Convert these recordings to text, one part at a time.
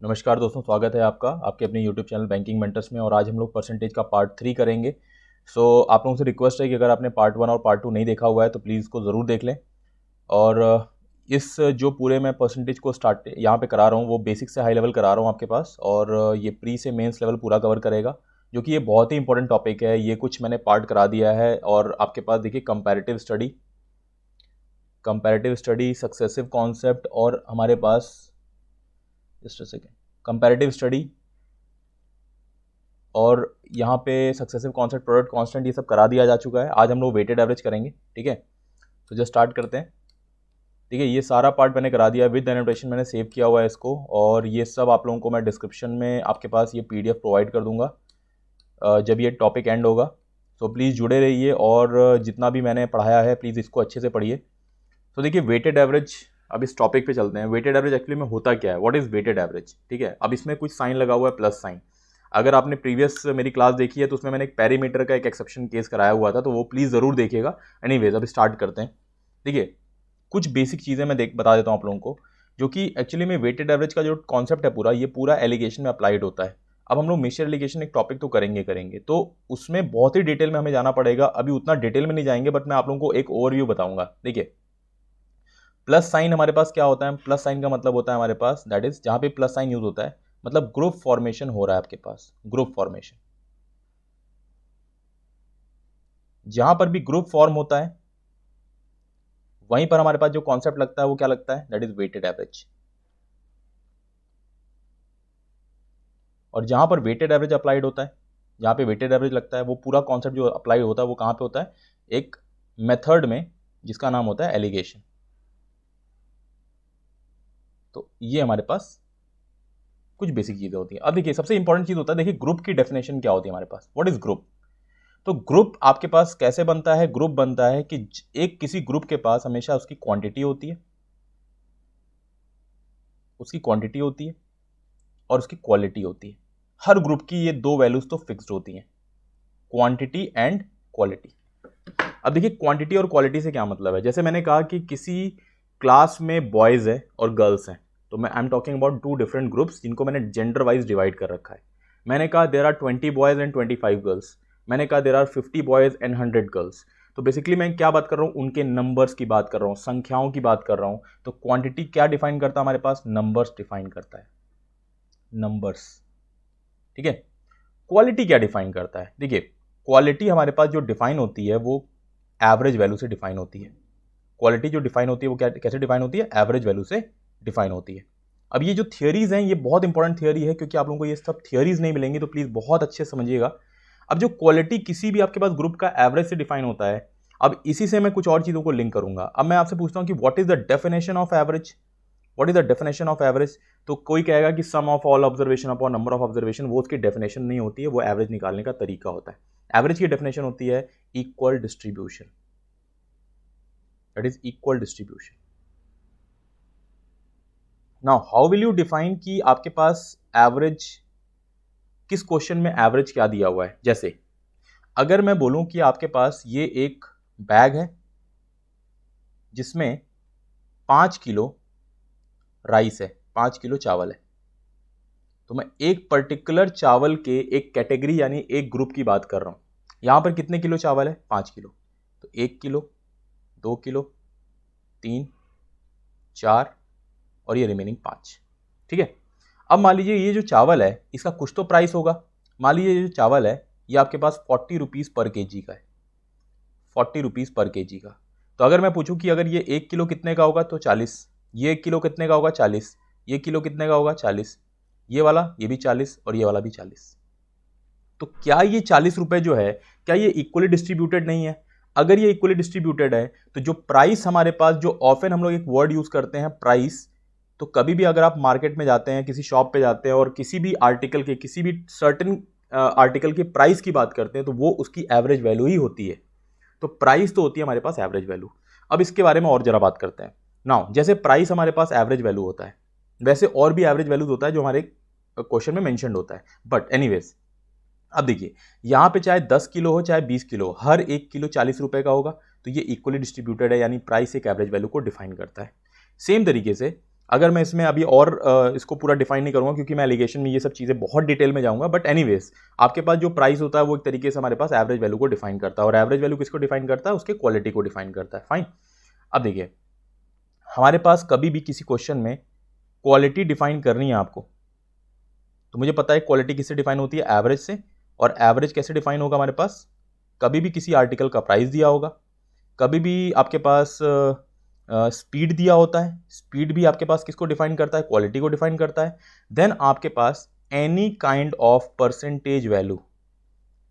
नमस्कार दोस्तों, स्वागत है आपका आपके अपने YouTube चैनल बैंकिंग मेंटर्स में। और आज हम लोग परसेंटेज का पार्ट 3 करेंगे। आप लोगों से रिक्वेस्ट है कि अगर आपने पार्ट 1 और पार्ट 2 नहीं देखा हुआ है तो प्लीज़ इसको ज़रूर देख लें। और इस जो पूरे मैं परसेंटेज को स्टार्ट यहाँ पे करा रहा हूँ वो बेसिक से हाई लेवल करा रहा हूँ आपके पास, और ये प्री से मेंस लेवल पूरा कवर करेगा, जो कि ये बहुत ही इंपॉर्टेंट टॉपिक है। ये कुछ मैंने पार्ट करा दिया है। और आपके पास देखिए कंपैरेटिव स्टडी, सक्सेसिव कॉन्सेप्ट, और हमारे पास just a second comparative study, और यहाँ पे सक्सेसिव कॉन्सेप्ट, प्रोडक्ट कांस्टेंट, ये सब करा दिया जा चुका है। आज हम लोग वेटेड एवरेज करेंगे, ठीक है। तो जस्ट स्टार्ट करते हैं, ठीक है। ये सारा पार्ट मैंने करा दिया विद एनोटेशन, मैंने सेव किया हुआ है इसको, और ये सब आप लोगों को मैं डिस्क्रिप्शन में आपके पास ये PDF प्रोवाइड कर दूंगा जब ये टॉपिक एंड होगा। तो प्लीज़ जुड़े रहिए, और जितना भी मैंने पढ़ाया है प्लीज़ इसको अच्छे से पढ़िए। तो देखिए वेटेड एवरेज, अब इस टॉपिक पे चलते हैं। वेटेड एवरेज एक्चुअली में होता क्या है, व्हाट इज़ वेटेड एवरेज, ठीक है। अब इसमें कुछ साइन लगा हुआ है, प्लस साइन। अगर आपने प्रीवियस मेरी क्लास देखी है तो उसमें मैंने एक पैरीमीटर का एक एक्सेप्शन केस कराया हुआ था, तो वो प्लीज़ ज़रूर देखिएगा। एनीवेज अब स्टार्ट करते हैं। देखिए कुछ बेसिक चीज़ें मैं बता देता हूँ आप लोगों को, जो कि एक्चुअली में वेटेड एवरेज का जो कॉन्सेप्ट है पूरा, ये पूरा एलिगेशन में अप्लाइड होता है। अब हम लोग मेजर एलिगेशन एक टॉपिक तो करेंगे, तो उसमें बहुत ही डिटेल में हमें जाना पड़ेगा। अभी उतना डिटेल में नहीं जाएंगे, बट मैं आप लोगों को एक ओवरव्यू बताऊंगा। देखिए प्लस साइन हमारे पास क्या होता है, प्लस साइन का मतलब होता है हमारे पास, दैट इज जहां पे प्लस साइन यूज होता है मतलब ग्रुप फॉर्मेशन हो रहा है आपके पास। ग्रुप फॉर्मेशन, जहां पर भी ग्रुप फॉर्म होता है वहीं पर हमारे पास जो कॉन्सेप्ट लगता है वो क्या लगता है, दैट इज वेटेड एवरेज। और जहां पर वेटेड एवरेज अप्लाइड होता है, जहां पे वेटेड एवरेज लगता है, वो पूरा कॉन्सेप्ट जो अप्लाई होता है वो कहां पे होता है, एक मेथड में जिसका नाम होता है एलिगेशन। तो ये हमारे पास कुछ बेसिक चीजें होती हैं। अब देखिए सबसे इंपॉर्टेंट चीज होता है, देखिए ग्रुप की डेफिनेशन क्या होती है हमारे पास, व्हाट इज ग्रुप। तो ग्रुप आपके पास कैसे बनता है, ग्रुप बनता है कि एक किसी ग्रुप के पास हमेशा उसकी क्वांटिटी होती है, और उसकी क्वालिटी होती है। हर ग्रुप की ये दो वैल्यूज तो फिक्स्ड होती हैं, क्वांटिटी एंड क्वालिटी। अब देखिए क्वांटिटी और क्वालिटी से क्या मतलब है। जैसे मैंने कहा कि किसी क्लास में बॉयज है और गर्ल्स हैं, तो मैं I am talking about 2 different groups जिनको मैंने जेंडर वाइज डिवाइड कर रखा है। मैंने कहा there are 20 boys and 25 girls, मैंने कहा there are 50 boys and 100 girls. तो बेसिकली मैं क्या बात कर रहा हूँ, उनके नंबर्स की बात कर रहा हूँ, संख्याओं की बात कर रहा हूँ। तो क्वांटिटी क्या डिफाइन करता है हमारे पास, नंबर्स डिफाइन करता है, नंबर्स, ठीक है। क्वालिटी क्या डिफाइन करता है, देखिए क्वालिटी हमारे पास जो डिफाइन होती है वो एवरेज वैल्यू से डिफाइन होती है। क्वालिटी जो डिफाइन होती है वो क्या कैसे डिफाइन होती है, एवरेज वैल्यू से डिफाइन होती है। अब ये जो थियरीज हैं ये बहुत इंपॉर्टेंट थियरी है, क्योंकि आप लोगों को ये सब थियरीज नहीं मिलेंगी, तो प्लीज बहुत अच्छे से समझिएगा। अब जो क्वालिटी किसी भी आपके पास ग्रुप का एवरेज से डिफाइन होता है, अब इसी से मैं कुछ और चीजों को लिंक करूंगा। अब मैं आपसे पूछता हूं कि what is the definition of average, what is the definition of average. तो कोई कहेगा कि sum of all observation upon number of observation, वो उसकी डेफिनेशन नहीं होती है, वो एवरेज निकालने का तरीका होता है। एवरेज की डेफिनेशन होती है equal distribution, that is equal distribution. Now how will you define कि आपके पास एवरेज, किस क्वेश्चन में एवरेज क्या दिया हुआ है। जैसे अगर मैं बोलूं कि आपके पास ये एक बैग है जिसमें 5 किलो राइस है, 5 किलो चावल है, तो मैं एक पर्टिकुलर चावल के एक कैटेगरी यानी एक ग्रुप की बात कर रहा हूं। यहां पर कितने किलो चावल है, 5 किलो। तो 1 किलो, 2 किलो, 3, 4 और ये रिमेनिंग 5, ठीक है। अब मान लीजिए ये जो चावल है इसका कुछ तो प्राइस होगा। मान लीजिए ये जो चावल है ये आपके पास 40 रुपीज़ पर केजी का है, 40 रुपीज़ पर केजी का। तो अगर मैं पूछूं कि अगर ये 1 किलो कितने का होगा, तो 40। ये 1 किलो कितने का होगा, 40। ये किलो कितने का होगा, 40। ये वाला ये भी 40 और ये वाला भी 40। तो क्या ये 40 रुपए जो है, क्या ये इक्वली डिस्ट्रीब्यूटेड नहीं है। अगर ये इक्वली डिस्ट्रीब्यूटेड है तो जो प्राइस हमारे पास, जो ऑफन हम लोग एक वर्ड यूज करते हैं प्राइस, तो कभी भी अगर आप मार्केट में जाते हैं, किसी शॉप पे जाते हैं और किसी भी आर्टिकल के, किसी भी सर्टेन आर्टिकल की प्राइस की बात करते हैं, तो वो उसकी एवरेज वैल्यू ही होती है। तो प्राइस तो होती है हमारे पास एवरेज वैल्यू। अब इसके बारे में और जरा बात करते हैं। नाउ जैसे प्राइस हमारे पास एवरेज वैल्यू होता है, वैसे और भी एवरेज वैल्यूज होता है जो हमारे क्वेश्चन में मेंशन्ड होता है। बट एनीवेज अब देखिए यहां पे चाहे 10 किलो हो चाहे 20 किलो, हर 1 किलो 40 रुपए का होगा। तो ये इक्वली डिस्ट्रीब्यूटेड है, यानी प्राइस एक एवरेज वैल्यू को डिफाइन करता है। सेम तरीके से अगर मैं इसमें अभी और इसको पूरा डिफाइन नहीं करूंगा क्योंकि मैं एलिगेशन में ये सब चीज़ें बहुत डिटेल में जाऊंगा, बट एनीवेज आपके पास जो प्राइस होता है वो एक तरीके से हमारे पास एवरेज वैल्यू को डिफाइन करता है, और एवरेज वैल्यू किसको डिफाइन करता है? उसके क्वालिटी को डिफाइन करता है। फाइन। अब देखिए, हमारे पास कभी भी किसी क्वेश्चन में क्वालिटी डिफाइन करनी है आपको, तो मुझे पता है क्वालिटी किससे डिफाइन होती है? एवरेज से। और एवरेज कैसे डिफाइन होगा हमारे पास? कभी भी किसी आर्टिकल का प्राइस दिया होगा, कभी भी आपके पास स्पीड दिया होता है, स्पीड भी आपके पास किसको डिफाइन करता है? क्वालिटी को डिफाइन करता है। देन आपके पास any kind of percentage value,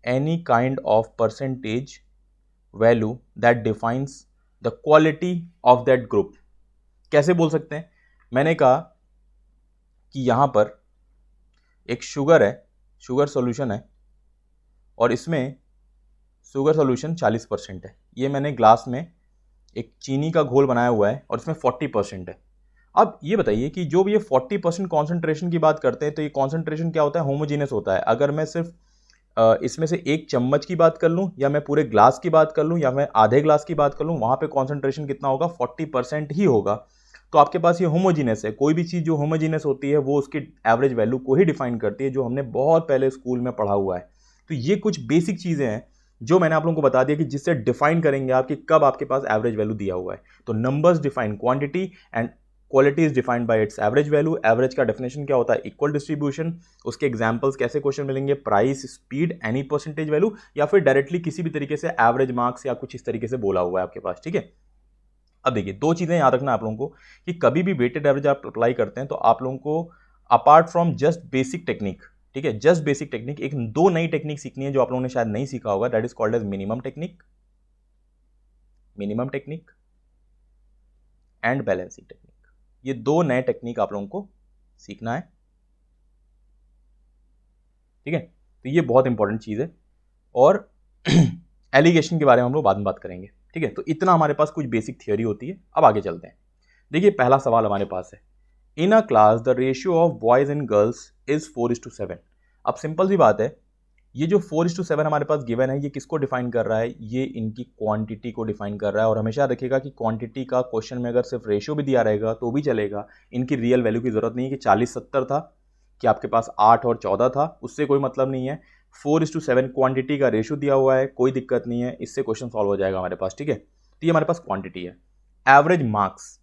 any kind of percentage value that defines the quality of that group. कैसे बोल सकते हैं? मैंने कहा कि यहां पर एक शुगर है, शुगर सॉल्यूशन है, और इसमें शुगर सॉल्यूशन 40% है। ये मैंने ग्लास में एक चीनी का घोल बनाया हुआ है और इसमें 40% है। अब ये बताइए कि जो भी ये 40% कॉन्सेंट्रेशन की बात करते हैं, तो ये कॉन्सेंट्रेशन क्या होता है? होमोजीनियस होता है। अगर मैं सिर्फ इसमें से एक चम्मच की बात कर लूँ, या मैं पूरे ग्लास की बात कर लूँ, या मैं आधे ग्लास की बात कर लूँ, वहाँ पे कॉन्सेंट्रेशन कितना होगा? 40% ही होगा। तो आपके पास ये होमोजीनियस है। कोई भी चीज़ जो होमोजीनियस होती है वो उसकी एवरेज वैल्यू को ही डिफाइन करती है, जो हमने बहुत पहले स्कूल में पढ़ा हुआ है। तो ये कुछ बेसिक चीज़ें हैं जो मैंने आप लोगों को बता दिया कि जिससे डिफाइन करेंगे आप कि कब आपके पास एवरेज वैल्यू दिया हुआ है। तो numbers define quantity and quality is defined by it's average value. Average का डेफिनेशन क्या होता है? Equal distribution. उसके एग्जांपल्स कैसे क्वेश्चन मिलेंगे? Price, speed, any percentage value, या फिर डायरेक्टली किसी भी तरीके से एवरेज मार्क्स या कुछ इस तरीके से बोला हुआ है आपके पास। ठीक है। अब देखिए, दो चीजें याद रखना आप लोगों को कि कभी भी वेटेड एवरेज आप अप्लाई करते हैं तो आप लोगों को apart from just basic technique, ठीक है, जस्ट बेसिक टेक्निक, एक दो नई टेक्निक सीखनी है जो आप लोगों ने शायद नहीं सीखा होगा। That is called as minimum technique, minimum technique and balancing technique. ये दो नए टेक्निक आप लोगों को सीखना है। ठीक है, तो ये बहुत इंपॉर्टेंट चीज है। और एलिगेशन के बारे में हम लोग बाद में बात करेंगे। ठीक है, तो इतना हमारे पास कुछ बेसिक थियोरी होती है। अब आगे चलते हैं। देखिए, पहला सवाल हमारे पास है, in a class the ratio of boys and girls is 4:7। अब सिंपल सी बात है, ये जो 4:7 हमारे पास गिवन है, ये किसको डिफाइन कर रहा है? ये इनकी क्वांटिटी को डिफाइन कर रहा है। और हमेशा रखिएगा कि क्वांटिटी का क्वेश्चन में अगर सिर्फ रेशियो भी दिया रहेगा तो भी चलेगा। इनकी रियल वैल्यू की जरूरत नहीं है कि 40-70 था, कि आपके पास 8 और 14 था, उससे कोई मतलब नहीं है। 4:7 क्वांटिटी का रेशियो दिया हुआ है, कोई दिक्कत नहीं है, इससे क्वेश्चन सॉल्व हो जाएगा हमारे पास। ठीक है, तो ये हमारे पास क्वांटिटी है। एवरेज मार्क्स,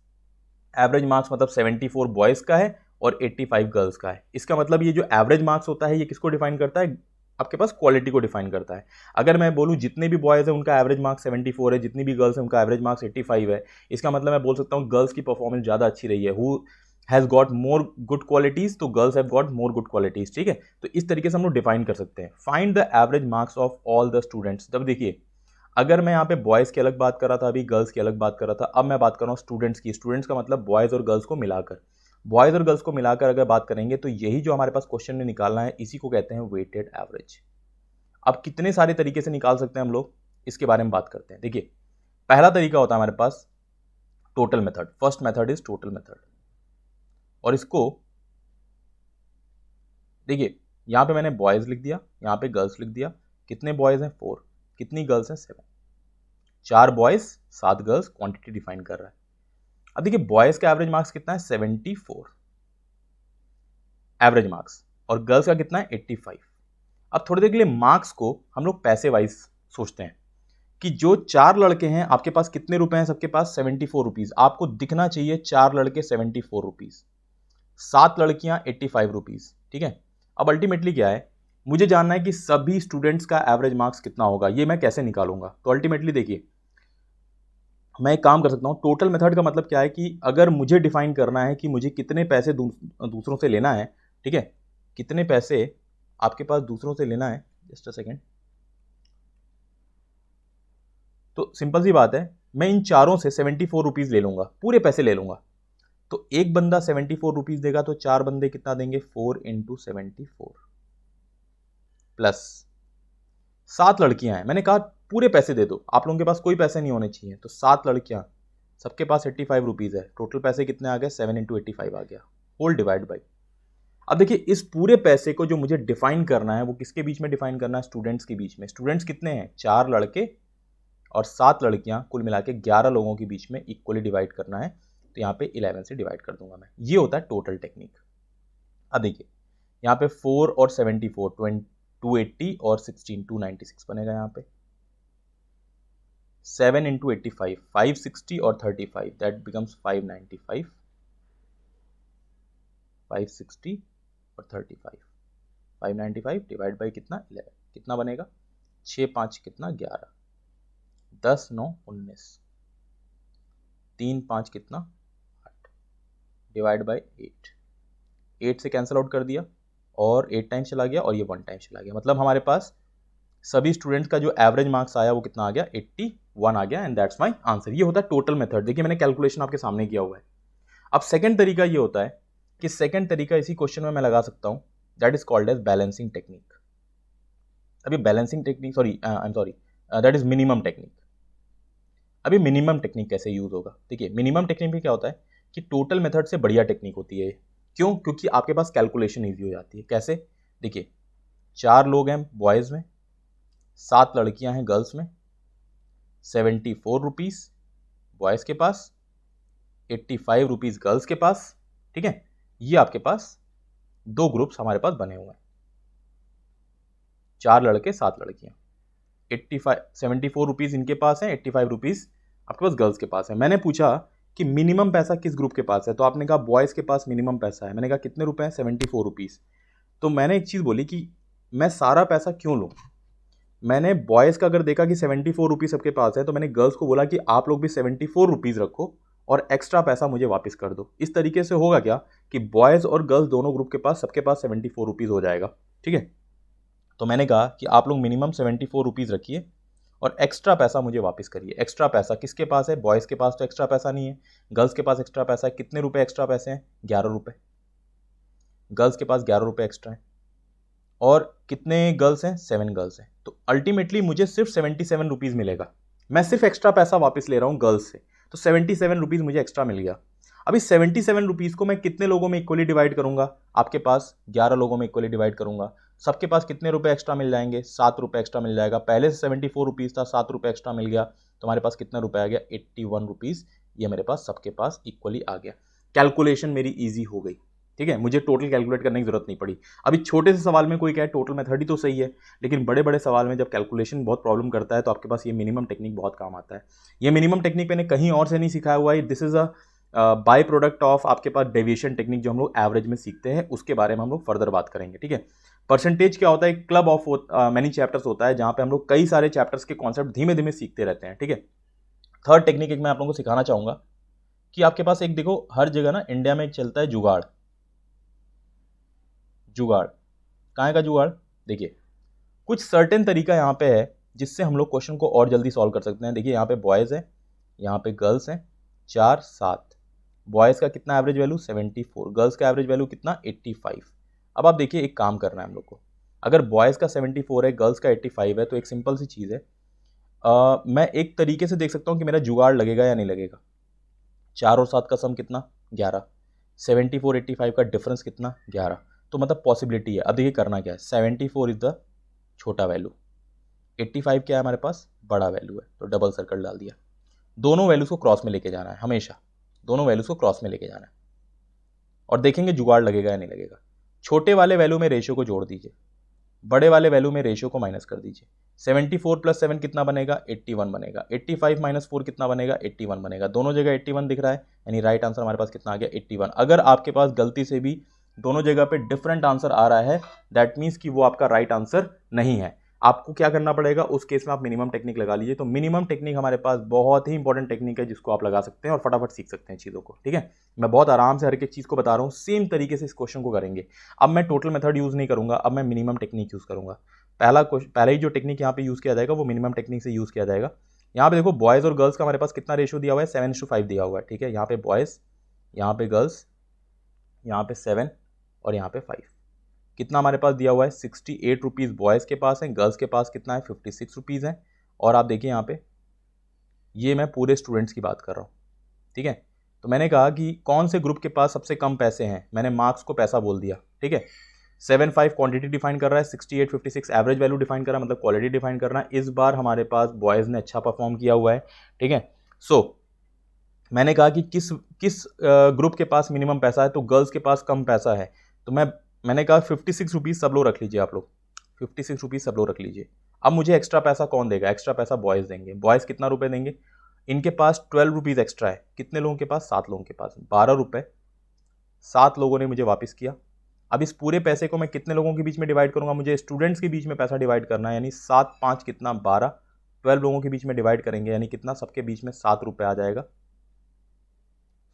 एवरेज मार्क्स मतलब 74 बॉयज का है और 85 गर्ल्स का है। इसका मतलब ये जो एवरेज मार्क्स होता है ये किसको डिफाइन करता है? आपके पास क्वालिटी को डिफाइन करता है। अगर मैं बोलूं जितने भी बॉयज हैं उनका एवरेज मार्क्स 74 है, जितनी भी गर्ल्स हैं उनका एवरेज मार्क्स 85 है, इसका मतलब मैं बोल सकता हूं गर्ल्स की परफॉर्मेंस ज़्यादा अच्छी रही है। Who has got more good qualities, तो girls have got more good qualities. ठीक है, तो इस तरीके से हम लोग डिफाइन कर सकते हैं। Find the average marks of all the students. तब देखिए, अगर मैं यहाँ पे बॉयज़ की अलग बात कर रहा था, अभी गर्ल्स की अलग बात कर रहा था, अब मैं बात कर रहा हूँ स्टूडेंट्स की। स्टूडेंट्स का मतलब बॉयज़ और गर्ल्स को मिलाकर। बॉयज़ और गर्ल्स को मिलाकर अगर बात करेंगे तो यही जो हमारे पास क्वेश्चन में निकालना है, इसी को कहते हैं वेटेड एवरेज। अब कितने सारे तरीके से निकाल सकते हैं हम लोग, इसके बारे में बात करते हैं। देखिए, पहला तरीका होता है हमारे पास total method. First method is total method. और इसको देखिए, यहाँ पे मैंने बॉयज़ लिख दिया, यहाँ पे गर्ल्स लिख दिया। कितने बॉयज़ हैं? 4। कितनी गर्ल्स हैं? 7। 4 बॉयज़ 7 गर्ल्स, क्वांटिटी डिफाइन कर रहा है। अब देखिए, बॉयज़ का एवरेज मार्क्स कितना है? 74 एवरेज मार्क्स, और गर्ल्स का कितना है? 85। अब थोड़ी देर के लिए मार्क्स को हम लोग पैसे वाइज सोचते हैं कि जो 4 लड़के हैं, आपके पास कितने रुपए हैं? सबके पास 74 रुपीज। आपको दिखना चाहिए 4 लड़के 74 रुपीज, 7 लड़कियां 85 रुपीज। ठीक है, अब अल्टीमेटली क्या है, मुझे जानना है कि सभी स्टूडेंट्स का एवरेज मार्क्स कितना होगा। ये मैं कैसे निकालूंगा? तो अल्टीमेटली देखिए, मैं एक काम कर सकता हूं। टोटल मेथड का मतलब क्या है कि अगर मुझे डिफाइन करना है कि मुझे कितने पैसे दूसरों से लेना है, ठीक है, कितने पैसे आपके पास दूसरों से लेना है, जस्ट अ सेकेंड, तो सिंपल सी बात है, मैं इन चारों से 74 रुपीज ले लूंगा, पूरे पैसे ले लूंगा। तो एक बंदा 74 रुपीज देगा, तो 4 बंदे कितना देंगे? 4 × 74 प्लस 7 लड़कियां हैं। मैंने कहा पूरे पैसे दे दो, आप लोगों के पास कोई पैसे नहीं होने चाहिए। तो 7 लड़कियां, सबके पास 85 रुपीज है। टोटल पैसे कितने आ गए? 7 × 85 आ गया, होल डिवाइड बाई। अब देखिए, इस पूरे पैसे को जो मुझे डिफाइन करना है वो किसके बीच में डिफाइन करना है? स्टूडेंट्स के बीच में। स्टूडेंट्स कितने हैं? 4 लड़के और 7 लड़कियां, कुल मिला के 11 लोगों के बीच में इक्वली डिवाइड करना है। तो यहाँ पे 11 से डिवाइड कर दूंगा मैं। ये होता है टोटल टेक्निक। अब देखिए यहाँ पे 4 और 74 280 और 16 296 बनेगा। यहाँ पे 7 इंटू 85 560 और 35 दैट बिकम्स 595 560 और 35 595 डिवाइड बाई कितना 11 कितना बनेगा 6 5 कितना 11 10 9 19 3 5 कितना 8 डिवाइड बाई 8 से कैंसिल आउट कर दिया और 8 टाइम्स चला गया और ये 1 टाइम चला गया। मतलब हमारे पास सभी स्टूडेंट्स का जो एवरेज मार्क्स आया वो कितना आ गया 81 आ गया एंड दैट्स माय आंसर। ये होता है टोटल मेथड। देखिए मैंने कैलकुलेशन आपके सामने किया हुआ है। अब सेकंड तरीका ये होता है कि सेकंड तरीका इसी क्वेश्चन में मैं लगा सकता हूं, that is called as balancing technique. अभी balancing technique that is minimum technique. अभी मिनिमम टेक्निक कैसे यूज होगा? देखिए मिनिमम टेक्निक में क्या होता है कि टोटल मेथड से बढ़िया टेक्निक होती है। क्यों? क्योंकि आपके पास कैलकुलेशन ईजी हो जाती है। कैसे? देखिए 4 लोग हैं बॉयज में, 7 लड़कियां हैं गर्ल्स में, 74 रुपीज बॉयज के पास, 85 रुपीज गर्ल्स के पास। ठीक है, ये आपके पास दो ग्रुप्स हमारे पास बने हुए हैं, 4 लड़के 7 लड़कियां। 74 रुपीज इनके पास है, 85 रुपीज आपके पास गर्ल्स के पास है। मैंने पूछा कि मिनिमम पैसा किस ग्रुप के पास है, तो आपने कहा बॉयज के पास मिनिमम पैसा है। मैंने कहा कितने रुपए हैं? 74 रुपीज। तो मैंने एक चीज बोली कि मैं सारा पैसा क्यों लूं। मैंने बॉयज का अगर देखा कि 74 रुपीज सबके पास है, तो मैंने गर्ल्स को बोला कि आप लोग भी 74 रुपीज रखो और एक्स्ट्रा पैसा मुझे वापस कर दो। इस तरीके से होगा क्या कि बॉयज और गर्ल्स दोनों ग्रुप के पास सबके पास 74 रुपीज हो जाएगा। ठीक है, तो मैंने कहा कि आप लोग मिनिमम 74 रुपीज रखिए और एक्स्ट्रा पैसा मुझे वापस करिए। एक्स्ट्रा पैसा किसके पास है? बॉयज के पास तो एक्स्ट्रा पैसा नहीं है, गर्ल्स के पास एक्स्ट्रा पैसा है। कितने रुपए एक्स्ट्रा पैसे हैं? 11 रुपए। गर्ल्स के पास 11 रुपए एक्स्ट्रा है। और कितने गर्ल्स हैं? 7 गर्ल्स हैं। तो अल्टीमेटली मुझे सिर्फ 77 रुपीज मिलेगा। मैं सिर्फ एक्स्ट्रा पैसा वापस ले रहा हूं गर्ल्स से, तो 77 रुपीज मुझे एक्स्ट्रा मिल गया। अभी 77 रुपीज को मैं कितने लोगों में इक्वली डिवाइड करूंगा? आपके पास 11 लोगों में इक्वली डिवाइड करूंगा। सबके पास कितने रुपए एक्स्ट्रा मिल जाएंगे? 7 रुपए एक्स्ट्रा मिल जाएगा। पहले से 74 रुपीज था, 7 रुपए एक्स्ट्रा मिल गया, तो हमारे पास कितना रुपए आ गया? 81 रुपीज। ये मेरे पास सबके पास इक्वली आ गया। कैलकुलेशन मेरी ईजी हो गई। ठीक है, मुझे टोटल कैलकुलेट करने की जरूरत नहीं पड़ी। अभी छोटे से सवाल में कोई कहे टोटल मेथड ही तो सही है, लेकिन बड़े बड़े सवाल में जब कैलकुलेशन बहुत प्रॉब्लम करता है तो आपके पास ये मिनिमम टेक्निक बहुत काम आता है। ये मिनिमम टेक्निक मैंने कहीं और से नहीं सिखाया हुआ है। This is a by product of आपके पास डेविएशन टेक्निक जो हम लोग एवरेज में सीखते हैं, उसके बारे में हम लोग फर्दर बात करेंगे। ठीक है, परसेंटेज क्या होता है? एक क्लब ऑफ मेनी चैप्टर्स होता है जहां पे हम लोग कई सारे चैप्टर्स के कॉन्सेप्ट धीमे धीमे सीखते रहते हैं। ठीक है, थर्ड टेक्निक एक मैं आप लोगों को सिखाना चाहूंगा कि आपके पास एक देखो हर जगह ना इंडिया में एक चलता है जुगाड़। जुगाड़ कहाँ का जुगाड़? देखिए कुछ सर्टेन तरीका यहाँ पे है जिससे हम लोग क्वेश्चन को और जल्दी सॉल्व कर सकते हैं। देखिए यहाँ पे बॉयज़ है, यहाँ पे गर्ल्स हैं, 4 7। बॉयज़ का कितना एवरेज वैल्यू? 74। गर्ल्स का एवरेज वैल्यू कितना? 85। अब आप देखिए एक काम करना है हम लोग को। अगर बॉयज़ का 74 है, गर्ल्स का 85 है, तो एक सिंपल सी चीज़ है, मैं एक तरीके से देख सकता हूँ कि मेरा जुगाड़ लगेगा या नहीं लगेगा। 4 और 7 का सम कितना? 11। 74 85 का डिफरेंस कितना? 11। तो मतलब पॉसिबिलिटी है। अब देखिए करना क्या है, 74 इज द छोटा वैल्यू, 85 क्या है हमारे पास? बड़ा वैल्यू है, तो डबल सर्कल डाल दिया। दोनों वैल्यूज को क्रॉस में लेके जाना है, हमेशा दोनों वैल्यूज को क्रॉस में लेके जाना है और देखेंगे जुगाड़ लगेगा या नहीं लगेगा। छोटे वाले वैल्यू में रेशियो को जोड़ दीजिए, बड़े वाले वैल्यू में रेशियो को माइनस कर दीजिए। 74 + 7 कितना बनेगा? 81 बनेगा। 85 - 4 कितना बनेगा? 81 बनेगा। दोनों जगह 81 दिख रहा है, यानी राइट आंसर हमारे पास कितना आ गया? 81। अगर आपके पास गलती से भी दोनों जगह पे डिफरेंट आंसर आ रहा है, दैट मीन्स कि वो आपका राइट आंसर नहीं है। आपको क्या करना पड़ेगा उस केस में? आप मिनिमम टेक्निक लगा लीजिए। तो मिनिमम टेक्निक हमारे पास बहुत ही इंपॉर्टेंट टेक्निक है जिसको आप लगा सकते हैं और फटाफट सीख सकते हैं चीज़ों को। ठीक है, मैं बहुत आराम से हर एक चीज़ को बता रहा हूँ, सेम तरीके से इस क्वेश्चन को करेंगे। अब मैं टोटल मेथड यूज़ नहीं करूँगा, अब मैं मिनिमम टेक्निक यूज़ करूँगा। पहले ही जो टेक्निक यहाँ पे यूज़ किया जाएगा वो मिनिमम टेक्निक से यूज़ किया जाएगा। यहाँ पे देखो बॉयज़ और गर्ल्स का हमारे पास कितना रेशियो दिया हुआ है? 7:5 दिया हुआ है। ठीक है, यहाँ पे बॉयज़, यहाँ पे गर्ल्स, यहाँ पे 7 और यहाँ पे 5। कितना हमारे पास दिया हुआ है? 68 रुपीज़ बॉयज़ के पास है, गर्ल्स के पास कितना है? 56 रुपीज़ है। और आप देखिए यहाँ पे ये मैं पूरे स्टूडेंट्स की बात कर रहा हूँ। ठीक है, तो मैंने कहा कि कौन से ग्रुप के पास सबसे कम पैसे हैं, मैंने मार्क्स को पैसा बोल दिया। ठीक है, 75 क्वांटिटी डिफाइन कर रहा है, 68 56 एवरेज वैल्यू डिफाइन कर रहा है, मतलब क्वालिटी डिफाइन करना है। इस बार हमारे पास बॉयज़ ने अच्छा परफॉर्म किया हुआ है। ठीक है, सो मैंने कहा कि किस किस ग्रुप के पास मिनिमम पैसा है, तो गर्ल्स के पास कम पैसा है, तो मैंने कहा 56 रुपीज़ सब लोग रख लीजिए, आप लोग 56 रुपीज़ सब लोग रख लीजिए। अब मुझे एक्स्ट्रा पैसा कौन देगा? एक्स्ट्रा पैसा बॉयज़ देंगे। बॉयज़ कितना रुपए देंगे? इनके पास 12 रुपीज़ एक्स्ट्रा है। कितने लोगों के पास? 7 लोगों के पास 12 रुपये 7 लोगों ने मुझे वापस किया। अब इस पूरे पैसे को मैं कितने लोगों के बीच में डिवाइड करूंगा? मुझे स्टूडेंट्स के बीच में पैसा डिवाइड करना है, यानी 7 5 कितना 12, 12 लोगों के बीच में डिवाइड करेंगे, यानी कितना? सबके बीच में 7 रुपये आ जाएगा।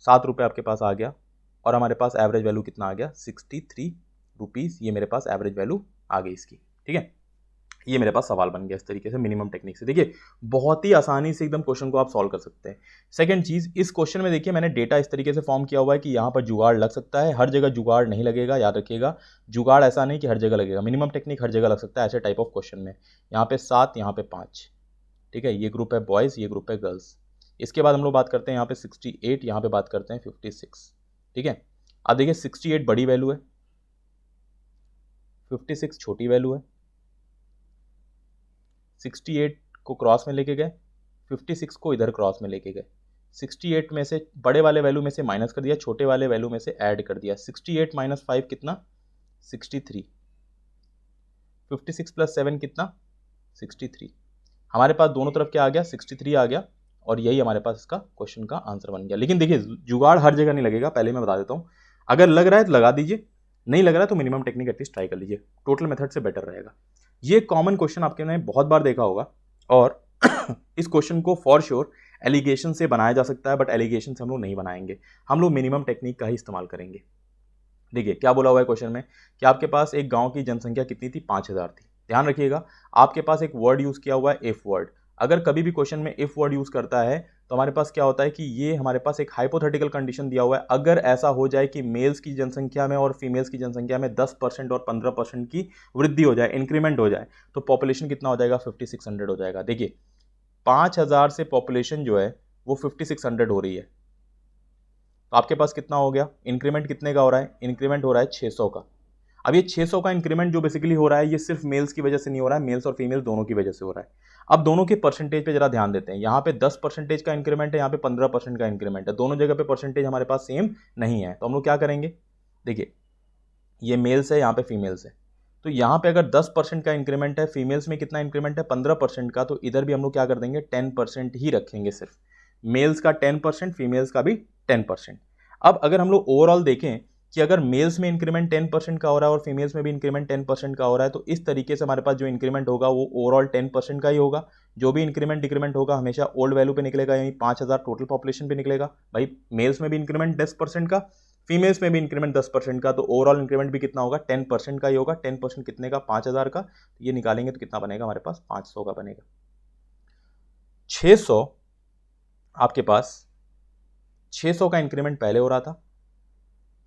7 रुपये आपके पास आ गया, और हमारे पास एवरेज वैल्यू कितना आ गया? 63 रुपीज़। ये मेरे पास एवरेज वैल्यू आ गई इसकी। ठीक है, ये मेरे पास सवाल बन गया इस तरीके से मिनिमम टेक्निक से। देखिए बहुत ही आसानी से एकदम क्वेश्चन को आप सॉल्व कर सकते हैं। सेकंड चीज, इस क्वेश्चन में देखिए मैंने डेटा इस तरीके से फॉर्म किया हुआ है कि यहाँ पर जुगाड़ लग सकता है, हर जगह जुगाड़ नहीं लगेगा, याद रखिएगा। जुगाड़ ऐसा नहीं कि हर जगह लगेगा, मिनिमम टेक्निक हर जगह लग सकता है ऐसे टाइप ऑफ क्वेश्चन में। यहाँ पे 7, यहाँ पे 5। ठीक है, ये ग्रुप है बॉयज, ये ग्रुप है गर्ल्स। इसके बाद हम लोग बात करते हैं यहाँ पे 68, यहाँ पे बात करते हैं 56। ठीक है, अब देखिए 68 बड़ी वैल्यू है, 56 छोटी वैल्यू है। 68 को क्रॉस में लेके गए, 56 को इधर क्रॉस में लेके गए। 68 में से बड़े वाले वैल्यू में से माइनस कर दिया, छोटे वाले वैल्यू में से ऐड कर दिया। 68 माइनस 5 कितना? 63। 56 प्लस 7 कितना? 63। हमारे पास दोनों तरफ क्या आ गया? 63 आ गया, और यही हमारे पास इसका क्वेश्चन का आंसर बन गया। लेकिन देखिए जुगाड़ हर जगह नहीं लगेगा, पहले मैं बता देता हूँ। अगर लग रहा है तो लगा दीजिए, नहीं लग रहा है तो मिनिमम टेक्निक एटलीस्ट ट्राई कर लीजिए, टोटल मेथड से बेटर रहेगा। ये कॉमन क्वेश्चन आपके ने बहुत बार देखा होगा, और इस क्वेश्चन को फॉर श्योर एलिगेशन से बनाया जा सकता है, बट एलिगेशन से हम लोग नहीं बनाएंगे, हम लोग मिनिमम टेक्निक का ही इस्तेमाल करेंगे। देखिए क्या बोला हुआ है क्वेश्चन में कि आपके पास एक गांव की जनसंख्या कितनी थी? 5000 थी। ध्यान रखिएगा, आपके पास एक वर्ड यूज किया हुआ है इफ वर्ड। अगर कभी भी क्वेश्चन में इफ वर्ड यूज करता है तो हमारे पास क्या होता है कि ये हमारे पास एक हाइपोथेटिकल कंडीशन दिया हुआ है। अगर ऐसा हो जाए कि मेल्स की जनसंख्या में और फीमेल्स की जनसंख्या में 10% और 15% की वृद्धि हो जाए, इंक्रीमेंट हो जाए, तो पॉपुलेशन कितना हो जाएगा? 5600 हो जाएगा। देखिए 5000 से पॉपुलेशन जो है वो 5600 हो रही है, तो आपके पास कितना हो गया? इंक्रीमेंट कितने का हो रहा है? इंक्रीमेंट हो रहा है 600 का। अब ये 600 का इंक्रीमेंट जो बेसिकली हो रहा है, ये सिर्फ मेल्स की वजह से नहीं हो रहा है, मेल्स और फीमेल्स दोनों की वजह से हो रहा है। अब दोनों के परसेंटेज पे जरा ध्यान देते हैं। यहाँ पे 10% का इंक्रीमेंट है, यहाँ पे 15% का इंक्रीमेंट है, दोनों जगह पे परसेंटेज हमारे पास सेम नहीं है। तो हम लोग क्या करेंगे? देखिए ये मेल्स है, यहाँ पे फीमेल्स है, तो यहाँ पे अगर 10% का इंक्रीमेंट है, फीमेल्स में कितना इंक्रीमेंट है? 15% का, तो इधर भी हम लोग क्या कर देंगे? 10% ही रखेंगे, सिर्फ मेल्स का 10%, फीमेल्स का भी 10%। अब अगर हम लोग ओवरऑल देखें कि अगर मेल्स में इंक्रीमेंट 10% का हो रहा है और फीमेल्स में भी इंक्रीमेंट 10% का हो रहा है, तो इस तरीके से हमारे पास जो इंक्रीमेंट होगा वो ओवरऑल 10% का ही होगा। जो भी इंक्रीमेंट डिक्रीमेंट होगा हमेशा ओल्ड वैल्यू पे निकलेगा, यानी 5000 टोटल पॉपुलेशन पे निकलेगा। भाई मेल्स में भी इंक्रीमेंट 10% का, फीमेल्स में भी इंक्रीमेंट 10% का, तो ओवरऑल इंक्रीमेंट भी कितना होगा? 10% का ही होगा। 10% कितने का? 5000 का। तो ये निकालेंगे तो कितना बनेगा हमारे पास? 500 का बनेगा। 600 आपके पास 600 का इंक्रीमेंट पहले हो रहा था,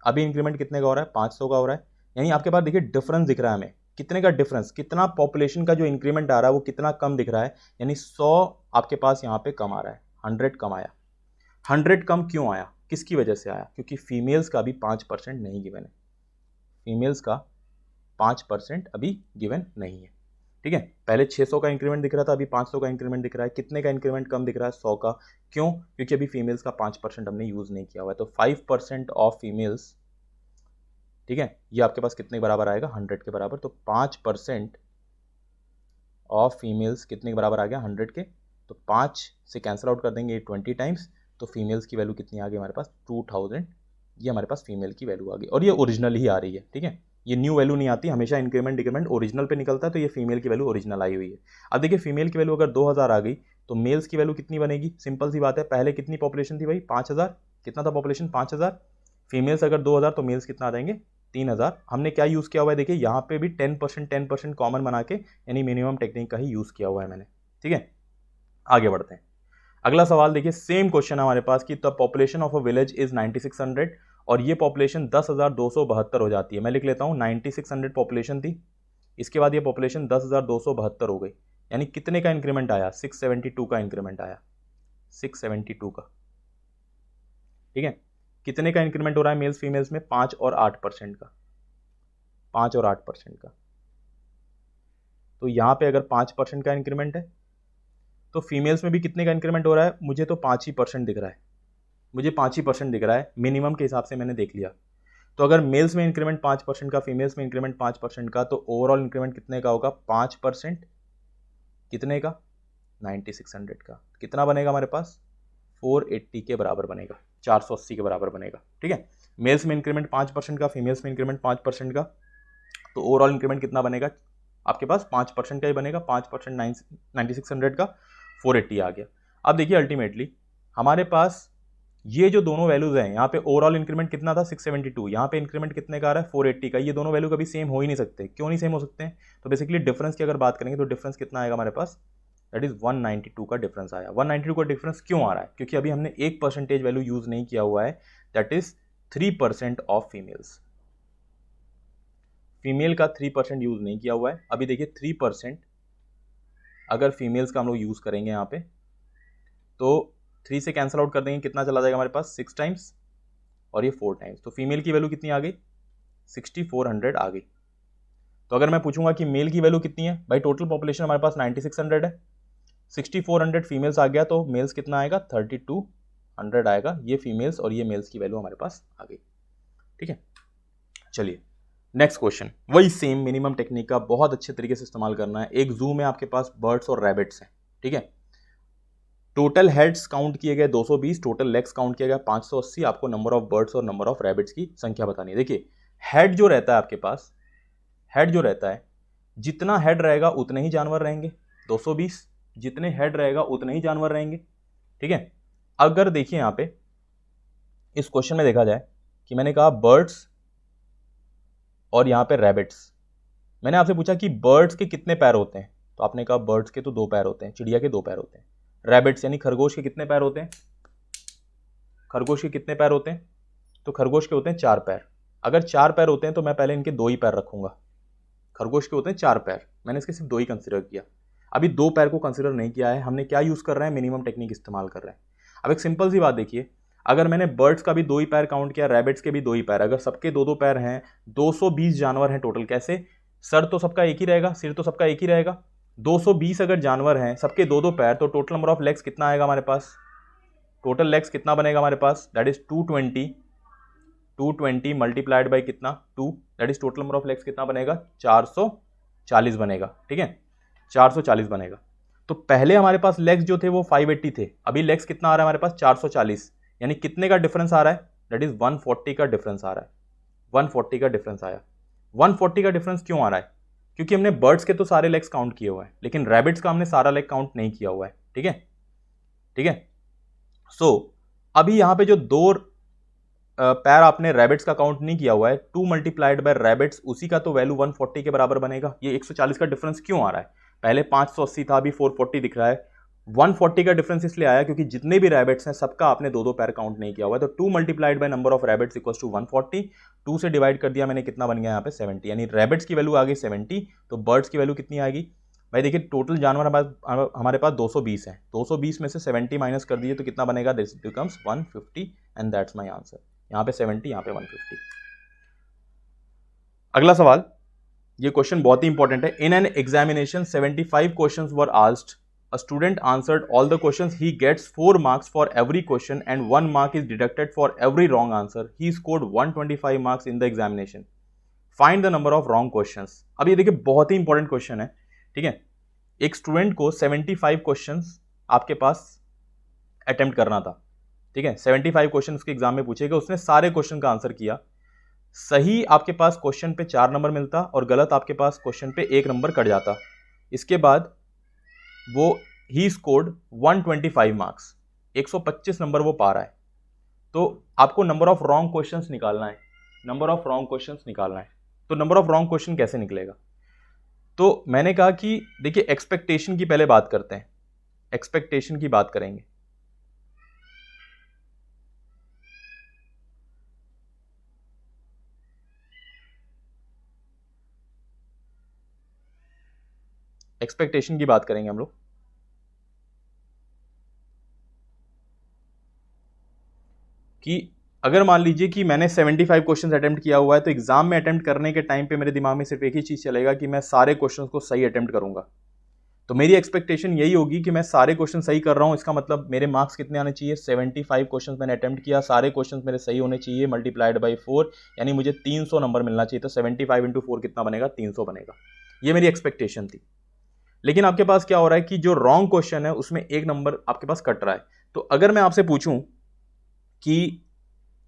अभी इंक्रीमेंट कितने का हो रहा है? 500 का हो रहा है। यानी आपके पास देखिए डिफरेंस दिख रहा है हमें, कितने का डिफरेंस, कितना पॉपुलेशन का जो इंक्रीमेंट आ रहा है वो कितना कम दिख रहा है, यानी 100 आपके पास यहाँ पे कम आ रहा है, 100 कम आया। 100 कम क्यों आया? किसकी वजह से आया? क्योंकि फीमेल्स का भी 5% नहीं गिवन है, फीमेल्स का 5% अभी गिवन नहीं है। ठीक है, पहले 600 का इंक्रीमेंट दिख रहा था, अभी 500 का इंक्रीमेंट दिख रहा है। कितने का इंक्रीमेंट कम दिख रहा है? 100 का। क्यों? क्योंकि अभी फीमेल्स का 5% हमने यूज नहीं किया हुआ है, तो 5% ऑफ फीमेल्स, ठीक है, ये आपके पास कितने के बराबर आएगा? 100 के बराबर। तो 5% ऑफ फीमेल्स कितने के बराबर आ गया? 100 के। तो 5 से कैंसिल आउट कर देंगे 20 टाइम्स, तो फीमेल्स की वैल्यू कितनी आ गई हमारे पास? 2000। ये हमारे पास फीमेल की वैल्यू आ गई, और ये ओरिजिनल ही आ रही है। ठीक है, ये न्यू वैल्यू नहीं आती, हमेशा इंक्रीमेंट डिक्रीमेंट ओरिजिनल पे निकलता है, तो ये फीमेल की वैल्यू ओरिजिनल आई हुई है। अब देखिए फीमेल की वैल्यू अगर 2000 आ गई तो मेल्स की वैल्यू कितनी बनेगी? सिंपल सी बात है, पहले कितनी पॉपुलेशन थी भाई? 5000। कितना था पॉपुलेशन? 5000। फीमेल्स अगर 2000 तो मेल्स कितना आ जाएंगे? 3000। हमने क्या यूज़ किया हुआ है? देखिए यहाँ पे भी 10% कॉमन बना के, यानी मिनिमम टेक्निक का ही यूज़ किया हुआ है मैंने। ठीक है, आगे बढ़ते हैं। अगला सवाल देखिए, सेम क्वेश्चन है हमारे पास कि the population of a village is 9600, और ये पॉपुलेशन 10,272 हो जाती है। मैं लिख लेता हूँ, 9600 पॉपुलेशन थी, इसके बाद ये पॉपुलेशन 10,272 हो गई, यानी कितने का इंक्रीमेंट आया? 672 का इंक्रीमेंट आया, 672 का। ठीक है, कितने का इंक्रीमेंट हो रहा है मेल्स फीमेल्स में? 5 और 8% का, 5 और 8% का। तो यहाँ पे अगर 5% का इंक्रीमेंट है तो फीमेल्स में भी कितने का इंक्रीमेंट हो रहा है? मुझे तो 5% दिख रहा है, मुझे 5% दिख रहा है, मिनिमम के हिसाब से मैंने देख लिया। तो अगर मेल्स में इंक्रीमेंट 5% का, फीमेल्स में इंक्रीमेंट 5% का, तो ओवरऑल इंक्रीमेंट कितने का होगा? 5%। कितने का? 9600 का। कितना बनेगा हमारे पास? 480 के बराबर बनेगा, 480 के बराबर बनेगा। ठीक है, मेल्स में इंक्रीमेंट 5% का, फीमेल्स में इंक्रीमेंट 5% का, तो ओवरऑल इंक्रीमेंट कितना बनेगा आपके पास? 5% का ही बनेगा। 5% 9600 का 480 आ गया। अब देखिए अल्टीमेटली हमारे पास ये जो दोनों वैल्यूज हैं, यहाँ पे ओवरऑल इंक्रीमेंट कितना था? 672। यहाँ पे इंक्रीमेंट कितने का आ रहा है? 480 का। ये दोनों वैल्यू कभी सेम हो ही नहीं सकते। क्यों नहीं सेम हो सकते हैं? तो बेसिकली डिफरेंस की अगर बात करेंगे तो डिफरेंस कितना आएगा हमारे पास? दैट इज 192 का डिफरेंस आया। 192 का डिफरेंस क्यों आ रहा है? क्योंकि अभी हमने एक परसेंटेज वैल्यू यूज नहीं किया हुआ है, that is 3% of females. Female का 3% यूज नहीं किया हुआ है। अभी देखिए 3% अगर फीमेल्स का हम लोग यूज करेंगे यहाँ पे, तो 3 से कैंसिल आउट कर देंगे, कितना चला जाएगा हमारे पास? 6 टाइम्स और ये 4 टाइम्स। तो फीमेल की वैल्यू कितनी आ गई? 6400 आ गई। तो अगर मैं पूछूंगा कि मेल की वैल्यू कितनी है, भाई टोटल पॉपुलेशन हमारे पास 9600 है, 6400 फीमेल्स आ गया, तो मेल्स कितना आएगा? 3200 आएगा। ये फीमेल्स और ये मेल्स की वैल्यू हमारे पास आ गई। ठीक है, चलिए नेक्स्ट क्वेश्चन। वही सेम मिनिमम टेक्निक का बहुत अच्छे तरीके से इस्तेमाल करना है। एक जू में आपके पास बर्ड्स और रैबिट्स हैं। ठीक है, टोटल हेड्स काउंट किए गए 220, टोटल लेग्स काउंट किया गया 580। आपको नंबर ऑफ बर्ड्स और नंबर ऑफ रैबिट्स की संख्या बतानी है। देखिए हेड जो रहता है आपके पास, हेड जो रहता है, जितना हेड रहेगा उतने ही जानवर रहेंगे। 220 जितने हेड रहेगा उतने ही जानवर रहेंगे। ठीक है, अगर देखिए यहां पे इस क्वेश्चन में देखा जाए कि मैंने कहा बर्ड्स और यहां पे रैबिट्स, मैंने आपसे पूछा कि बर्ड्स के कितने पैर होते हैं, तो आपने कहा बर्ड्स के तो 2 पैर होते हैं, चिड़िया के 2 पैर होते हैं। रैबिट्स यानी खरगोश के कितने पैर होते हैं? खरगोश के कितने पैर होते हैं? तो खरगोश के होते हैं 4 पैर। अगर 4 पैर होते हैं तो मैं पहले इनके 2 ही पैर रखूंगा। खरगोश के होते हैं 4 पैर, मैंने इसके सिर्फ 2 ही कंसिडर किया। अभी 2 पैर को कंसिडर नहीं किया है, हमने क्या यूज कर रहे हैं? मिनिमम टेक्निक इस्तेमाल कर रहे हैं। अब एक सिंपल सी बात देखिए, अगर मैंने बर्ड्स का भी 2 ही पैर काउंट किया, रैबिट्स के भी 2 ही पैर, अगर सबके 2-2 पैर हैं, 220 जानवर हैं टोटल। कैसे? सर तो सबका एक ही रहेगा, सिर तो सबका एक ही रहेगा। 220 अगर जानवर हैं, सबके 2-2 पैर, तो टोटल नंबर ऑफ लेग्स कितना आएगा हमारे पास? टोटल लेग्स कितना बनेगा हमारे पास? दैट इज 220 मल्टीप्लाइड बाई कितना? 2, that is total number of legs कितना बनेगा? 440 बनेगा। ठीक है, 440 बनेगा। तो पहले हमारे पास लेग्स जो थे वो 580 थे, अभी लेग्स कितना आ रहा है हमारे पास? 440। यानी कितने का डिफरेंस आ रहा है? दैट इज 140 का डिफरेंस आ रहा है। 140 का डिफरेंस आया। 140 का डिफरेंस क्यों आ रहा है? क्योंकि हमने बर्ड्स के तो सारे लेग्स काउंट किए हुए हैं, लेकिन रैबिट्स का हमने सारा लेग काउंट नहीं किया हुआ है। ठीक है, ठीक है। सो अभी यहां पे जो 2 पैर आपने रैबिट्स का काउंट नहीं किया हुआ है, 2 मल्टीप्लाइड बाय रैबिट्स, उसी का तो वैल्यू 140 के बराबर बनेगा। ये 140 का डिफरेंस क्यों आ रहा है? पहले 580 था, अभी 440 दिख रहा है। 140 का डिफरेंस इसलिए आया क्योंकि जितने भी रैबिट्स हैं सबका आपने 2-2 पैर काउंट नहीं किया हुआ है। तो 2 multiplied by number of rabbits equals to 140। 2 से डिवाइड कर दिया मैंने, कितना बन गया यहाँ पे? 70। यानी रैबिट्स की वैल्यू आ गई 70, तो बर्ड्स की वैल्यू कितनी आएगी? भाई देखिए टोटल जानवर हमारे पास 220 है, 220 में से 70 माइनस कर दिए तो कितना बनेगा? This becomes 150 and that's my answer. यहाँ पे 70, यहाँ पे 150। अगला सवाल, ये क्वेश्चन बहुत ही इंपॉर्टेंट है। In an examination 75 questions were asked, a student answered all the questions, he gets 4 marks for every question and 1 mark is deducted for every wrong answer. He scored 125 marks in the examination. Find the number of wrong questions. अब ये देखिए बहुत ही important question है। ठीक है, एक student को 75 questions आपके पास अटेम्प्ट करना था। ठीक है, 75 क्वेश्चन उसके एग्जाम में पूछे गए, उसने सारे क्वेश्चन का आंसर किया। सही आपके पास क्वेश्चन पे 4 नंबर मिलता और गलत आपके पास क्वेश्चन पे 1 नंबर कट जाता। इसके बाद वो ही स्कोर्ड 125 मार्क्स, 125 नंबर वो पा रहा है। तो आपको नंबर ऑफ रॉन्ग क्वेश्चंस निकालना है, नंबर ऑफ रॉन्ग क्वेश्चंस निकालना है। तो नंबर ऑफ रॉन्ग क्वेश्चन कैसे निकलेगा? तो मैंने कहा कि देखिए एक्सपेक्टेशन की पहले बात करते हैं, एक्सपेक्टेशन की बात करेंगे। एक्सपेक्टेशन की बात करेंगे हम लोग कि अगर मान लीजिए कि मैंने 75 क्वेश्चंस अटेम्प्ट किया हुआ है, तो एग्जाम में अटेम्प्ट करने के टाइम पे मेरे दिमाग में सिर्फ एक ही चीज चलेगा कि मैं सारे क्वेश्चंस को सही अटेम्प्ट करूंगा। तो मेरी एक्सपेक्टेशन यही होगी कि मैं सारे क्वेश्चन सही कर रहा हूँ, इसका मतलब मेरे मार्क्स कितने आने चाहिए, 75 क्वेश्चन मैंने अटेम्प्ट किया, सारे क्वेश्चन मेरे सही होने चाहिए, मल्टीप्लाइड बाई 4, यानी मुझे 300 नंबर मिलना चाहिए। तो 75 इंटू 4 कितना बनेगा, 300 बनेगा। ये मेरी एक्सपेक्टेशन थी। लेकिन आपके पास क्या हो रहा है कि जो रॉन्ग क्वेश्चन है उसमें एक नंबर आपके पास कट रहा है। तो अगर मैं आपसे पूछूं कि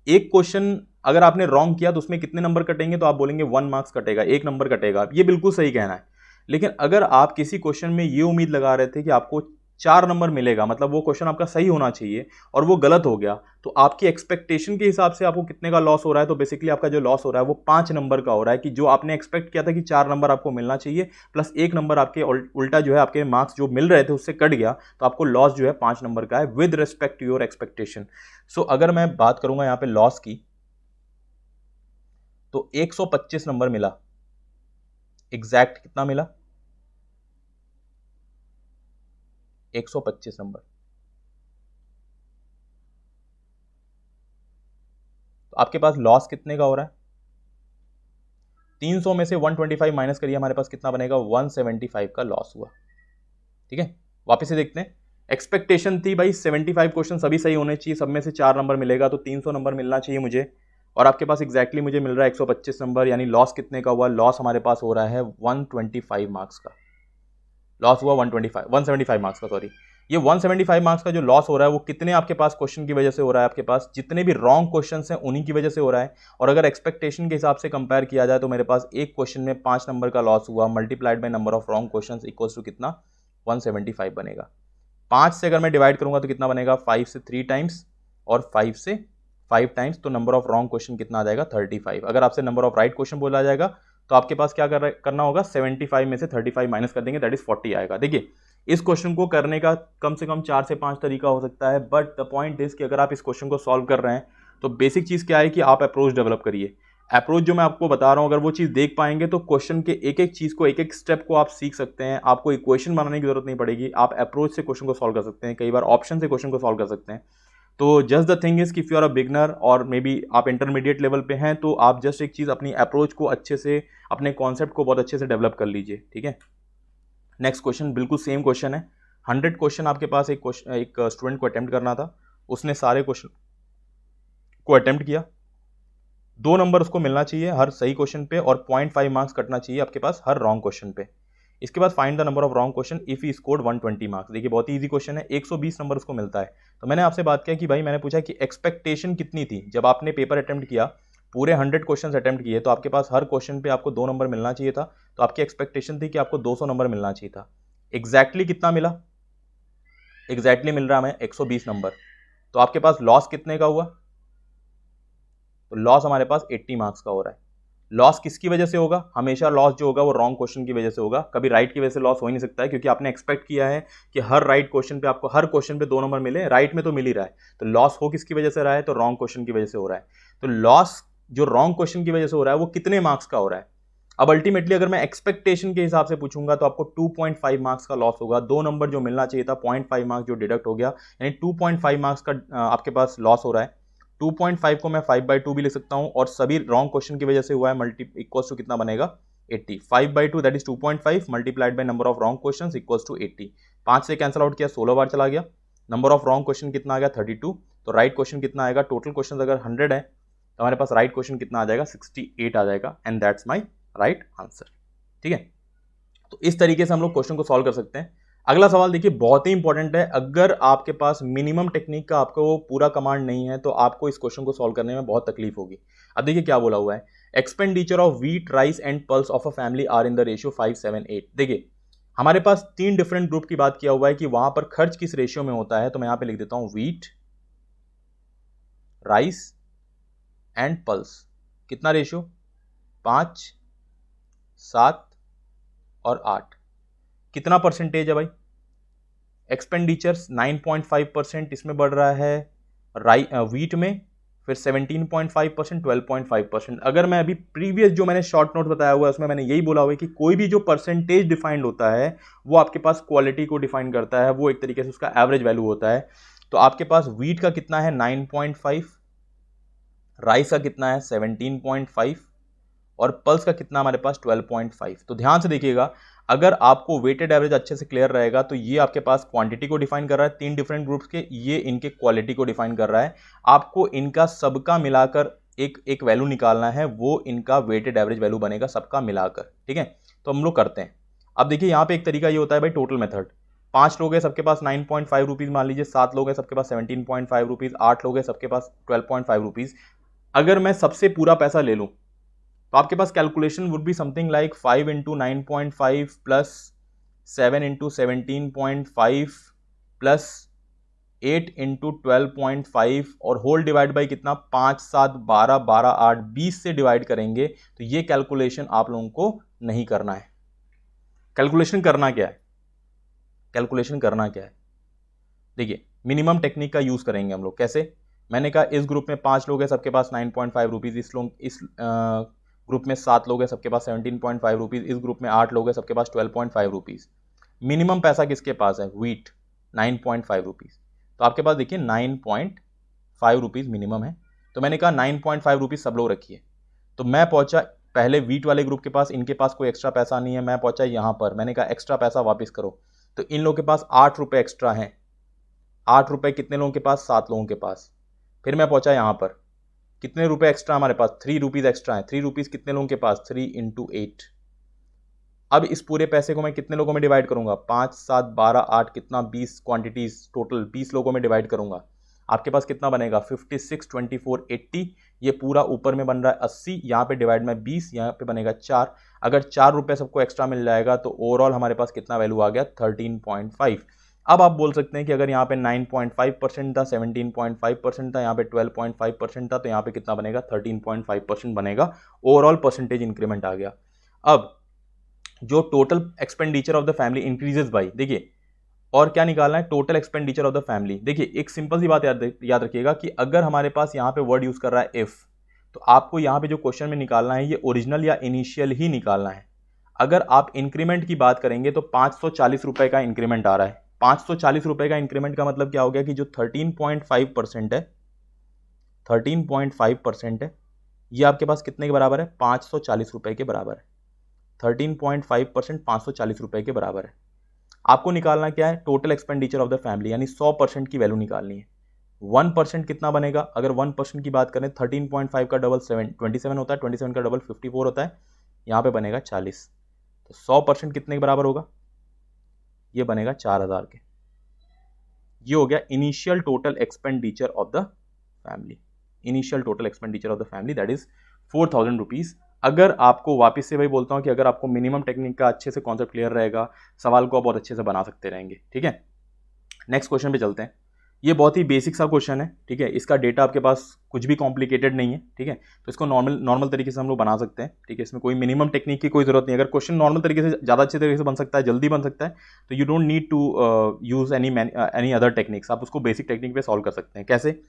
एक क्वेश्चन अगर आपने रॉन्ग किया तो उसमें कितने नंबर कटेंगे, तो आप बोलेंगे 1 मार्क्स कटेगा, 1 नंबर कटेगा। ये बिल्कुल सही कहना है। लेकिन अगर आप किसी क्वेश्चन में ये उम्मीद लगा रहे थे कि आपको 4 नंबर मिलेगा, मतलब वो क्वेश्चन आपका सही होना चाहिए, और वो गलत हो गया, तो आपकी एक्सपेक्टेशन के हिसाब से आपको कितने का लॉस हो रहा है। तो बेसिकली आपका जो लॉस हो रहा है वो 5 नंबर का हो रहा है, कि जो आपने एक्सपेक्ट किया था कि 4 नंबर आपको मिलना चाहिए, प्लस 1 नंबर आपके उल्टा जो है आपके मार्क्स जो मिल रहे थे उससे कट गया, तो आपको लॉस जो है 5 नंबर का है with respect to your expectation. So अगर मैं बात करूंगा यहां पे लॉस की, तो 125 नंबर मिला। एग्जैक्ट कितना मिला, 125 नंबर। तो आपके पास लॉस कितने का हो रहा है, 300 में से 125 माइनस करिए, हमारे पास कितना बनेगा, 175 का लॉस हुआ। ठीक है, वापस से देखते हैं। एक्सपेक्टेशन थी भाई 75 क्वेश्चन सभी सही होने चाहिए, सब में से 4 नंबर मिलेगा, तो 300 नंबर मिलना चाहिए मुझे, और आपके पास एग्जैक्टली मुझे मिल रहा है 125 नंबर। यानी लॉस कितने का हुआ, लॉस हमारे पास हो रहा है 125 मार्क्स का लॉस हुआ, 175 मार्क्स का, सॉरी। ये 175 मार्क्स का जो लॉस हो रहा है वो कितने आपके पास क्वेश्चन की वजह से हो रहा है, आपके पास जितने भी रॉन्ग क्वेश्चंस हैं उन्हीं की वजह से हो रहा है। और अगर एक्सपेक्टेशन के हिसाब से कंपेयर किया जाए तो मेरे पास एक क्वेश्चन में 5 नंबर का लॉस हुआ, multiplied by number of wrong questions equals to कितना, 175 बनेगा। 5 से अगर मैं डिवाइड करूंगा तो कितना बनेगा, 5 से 3 टाइम्स और 5 से 5 टाइम्स, तो नंबर ऑफ रॉन्ग क्वेश्चन कितना आ जाएगा, 35। अगर आपसे नंबर ऑफ राइट क्वेश्चन बोला जाएगा तो आपके पास क्या करना होगा, 75 में से 35 माइनस कर देंगे, दैट इज 40 आएगा। देखिए, इस क्वेश्चन को करने का कम से कम 4 से 5 तरीका हो सकता है, बट द पॉइंट इज कि अगर आप इस क्वेश्चन को सॉल्व कर रहे हैं तो बेसिक चीज क्या है कि आप अप्रोच डेवलप करिए। अप्रोच जो मैं आपको बता रहा हूं, अगर वो चीज देख पाएंगे तो क्वेश्चन के एक एक चीज को, एक एक स्टेप को आप सीख सकते हैं। आपको इक्वेशन बनाने की जरूरत नहीं पड़ेगी, आप अप्रोच से क्वेश्चन को सॉल्व कर सकते हैं, कई बार ऑप्शन से क्वेश्चन को सॉल्व कर सकते हैं। तो जस्ट द थिंग इज कि if you are a beginner और मे बी आप इंटरमीडिएट लेवल पे हैं, तो आप जस्ट एक चीज अपनी अप्रोच को अच्छे से, अपने कॉन्सेप्ट को बहुत अच्छे से डेवलप कर लीजिए। ठीक है, नेक्स्ट क्वेश्चन बिल्कुल सेम क्वेश्चन है। 100 क्वेश्चन आपके पास एक स्टूडेंट को अटेम्प्ट करना था, उसने सारे क्वेश्चन को अटेम्प्ट किया, 2 नंबर उसको मिलना चाहिए हर सही क्वेश्चन पे, और 0.5 मार्क्स कटना चाहिए आपके पास हर रॉन्ग क्वेश्चन पे। इसके बाद find the number of wrong question if he scored 120 marks. देखिए, बहुत ही इजी क्वेश्चन है, 120 नंबर उसको मिलता है। तो मैंने आपसे बात किया कि भाई, मैंने पूछा कि एक्सपेक्टेशन कितनी थी जब आपने पेपर अटेम्प्ट किया, पूरे 100 क्वेश्चन अटेम्प्ट किए, तो आपके पास हर क्वेश्चन पे आपको 2 नंबर मिलना चाहिए था। तो आपकी एक्सपेक्टेशन थी कि आपको 200 नंबर मिलना चाहिए था। एग्जैक्टली कितना मिला, एग्जैक्टली मिल रहा है हमें 120 नंबर। तो आपके पास लॉस कितने का हुआ, तो लॉस हमारे पास 80 मार्क्स का हो रहा है। लॉस किसकी वजह से होगा, हमेशा लॉस जो होगा वो रॉन्ग क्वेश्चन की वजह से होगा, कभी राइट की वजह से लॉस हो ही नहीं सकता है, क्योंकि आपने एक्सपेक्ट किया है कि हर राइट क्वेश्चन पे आपको हर क्वेश्चन पे 2 नंबर मिले, राइट में तो मिल ही रहा है। तो लॉस हो किसकी वजह से रहा है, तो रॉन्ग क्वेश्चन की वजह से हो रहा है। तो लॉस जो रॉन्ग क्वेश्चन की वजह से हो रहा है वो कितने मार्क्स का हो रहा है। अब अल्टीमेटली अगर मैं एक्सपेक्टेशन के हिसाब से पूछूंगा तो आपको 2.5 मार्क्स का लॉस होगा, 2 नंबर जो मिलना चाहिए था 0.5 मार्क्स जो डिडक्ट हो गया, यानी 2.5 मार्क्स का आपके पास लॉस हो रहा है। 2.5 को मैं 5/2 भी लिख सकता हूं, और सभी रॉन्ग क्वेश्चन की वजह से हुआ है, मल्टी इक्वल्स टू कितना बनेगा, 80। 5/2 that is 2.5 multiplied by number of wrong question equals to 80। 5 से कैंसिल आउट किया, 16 बार चला गया, नंबर ऑफ रॉन्ग क्वेश्चन कितना आ गया, 32। तो राइट क्वेश्चन कितना आएगा, टोटल क्वेश्चन अगर 100 है तो हमारे पास राइट क्वेश्चन कितना आ जाएगा, 68 आ जाएगा, and that's my right answer. ठीक है, तो इस तरीके से हम लोग क्वेश्चन को सॉल्व कर सकते हैं। अगला सवाल देखिए, बहुत ही इंपॉर्टेंट है। अगर आपके पास मिनिमम टेक्निक का आपको पूरा कमांड नहीं है तो आपको इस क्वेश्चन को सॉल्व करने में बहुत तकलीफ होगी। अब देखिए क्या बोला हुआ है, expenditure of wheat, rice and pulse of a family are in the ratio 5-7-8। देखिए, हमारे पास 3 डिफरेंट ग्रुप की बात किया हुआ है कि वहां पर खर्च किस रेशियो में होता है। तो मैं यहां पे लिख देता हूं व्हीट, राइस एंड पल्स। कितना रेशियो, 5, 7 और 8। कितना परसेंटेज है भाई, एक्सपेंडिचर्स 9.5% इसमें बढ़ रहा है व्हीट में, फिर 17.5%, 12.5%। अगर मैं अभी प्रीवियस जो मैंने शॉर्ट नोट बताया हुआ है उसमें मैंने यही बोला हुआ है कि कोई भी जो परसेंटेज डिफाइंड होता है वो आपके पास क्वालिटी को डिफाइन करता है, वो एक तरीके से उसका एवरेज वैल्यू होता है। तो आपके पास व्हीट का कितना है, 9.5, राइस का कितना है 17.5, और पल्स का कितना हमारे पास 12.5। तो ध्यान से देखिएगा, अगर आपको वेटेड एवरेज अच्छे से क्लियर रहेगा तो ये आपके पास क्वांटिटी को डिफाइन कर रहा है 3 डिफरेंट ग्रुप्स के, ये इनके क्वालिटी को डिफाइन कर रहा है। आपको इनका सबका मिलाकर एक वैल्यू निकालना है, वो इनका वेटेड एवरेज वैल्यू बनेगा सबका मिलाकर, ठीक है। तो हम लोग करते हैं। अब देखिए यहाँ पे एक तरीका ये होता है भाई, टोटल मेथड। 5 लोग हैं सबके पास 9.5 रुपीज मान लीजिए, 7 लोग हैं सबके पास 17.5 रुपीज, 8 लोग हैं सबके पास 12.5 रुपीज। अगर मैं सबसे पूरा पैसा ले लूं तो आपके पास calculation would be something like 5 into 9.5 plus 7 into 17.5 plus 8 into 12.5 और होल डिवाइड बाई कितना 5 7 12 12 8 20 से डिवाइड करेंगे। तो ये कैलकुलेशन आप लोगों को नहीं करना है। कैलकुलेशन करना क्या है, कैलकुलेशन करना क्या है, देखिए मिनिमम टेक्निक का यूज करेंगे हम लोग। कैसे, मैंने कहा इस ग्रुप में 5 लोग हैं सबके पास 9.5 रुपीज, इस ग्रुप में 7 लोग हैं सबके पास 17.5 रुपीज, इस ग्रुप में 8 लोग हैं सबके पास 12.5 रुपीज। मिनिमम पैसा किसके पास है, व्हीट 9.5 रुपीज। तो आपके पास देखिए 9.5 रुपीज मिनिमम है। तो मैंने कहा 9.5 रुपीज सब लोग रखिए। तो मैं पहुंचा पहले व्हीट वाले ग्रुप के पास, इनके पास कोई एक्स्ट्रा पैसा नहीं है, मैं पहुंचा यहां पर, मैंने कहा एक्स्ट्रा पैसा वापस करो। तो इन लोगों के पास 8 रुपए एक्स्ट्रा हैं। 8 रुपए कितने लोगों के पास, 7 लोगों के पास। फिर मैं पहुंचा यहां पर, कितने रुपए एक्स्ट्रा हमारे पास, 3 रुपीज एक्स्ट्रा है। 3 रुपीज कितने लोगों के पास, 3 इंटू 8। अब इस पूरे पैसे को मैं कितने लोगों में डिवाइड करूंगा, 5 7 12 8 कितना 20 क्वांटिटीज, टोटल 20 लोगों में डिवाइड करूंगा। आपके पास कितना बनेगा 56 24 80। ये पूरा ऊपर में बन रहा है 80, यहाँ पे डिवाइड में 20, यहाँ पे बनेगा 4। अगर 4 रुपए सबको एक्स्ट्रा मिल जाएगा तो ओवरऑल हमारे पास कितना वैल्यू आ गया 13.5। अब आप बोल सकते हैं कि अगर यहाँ पे 9.5% था, 17.5% था, यहाँ पे 12.5% था, तो यहाँ पे कितना बनेगा 13.5% बनेगा। ओवरऑल परसेंटेज इंक्रीमेंट आ गया। अब जो total expenditure of the family increases by, देखिए और क्या निकालना है, total expenditure of the family. देखिए एक सिंपल सी बात याद रखिएगा कि अगर हमारे पास यहाँ पे वर्ड यूज कर रहा है इफ, तो आपको यहाँ पे जो क्वेश्चन में निकालना है ये ओरिजिनल या इनिशियल ही निकालना है। अगर आप इंक्रीमेंट की बात करेंगे तो 540 रुपए का इंक्रीमेंट आ रहा है। 540 रुपए का इंक्रीमेंट का मतलब क्या हो गया कि जो 13.5% है, 13.5% है, ये आपके पास कितने के बराबर है, 540 रुपए के बराबर है। 13.5% 540 रुपए के बराबर है। आपको निकालना क्या है, total expenditure of the family, यानी 100% की वैल्यू निकालनी है। 1% कितना बनेगा, अगर 1% की बात करें 13.5 का डबल 27 होता है, 27 का डबल 54 होता है, यहाँ पे बनेगा 40। तो 100% कितने के बराबर होगा, ये बनेगा 4000 के। ये हो गया initial total expenditure of the family. Initial total expenditure of the family that is 4000 rupees. अगर आपको वापस से वही बोलता हूं कि अगर आपको मिनिमम टेक्निक का अच्छे से कॉन्सेप्ट क्लियर रहेगा, सवाल को आप बहुत अच्छे से बना सकते रहेंगे, ठीक है। नेक्स्ट क्वेश्चन पे चलते हैं। ये बहुत ही बेसिक सा क्वेश्चन है, ठीक है। इसका डेटा आपके पास कुछ भी कॉम्प्लिकेटेड नहीं है, ठीक है। तो इसको नॉर्मल तरीके से हम लोग बना सकते हैं, ठीक है। इसमें कोई मिनिमम टेक्निक की कोई जरूरत नहीं है। अगर क्वेश्चन नॉर्मल तरीके से ज़्यादा अच्छे तरीके से बन सकता है, जल्दी बन सकता है, तो you don't need to use any other techniques. आप उसको बेसिक टेक्निक पे सॉल्व कर सकते हैं। कैसे,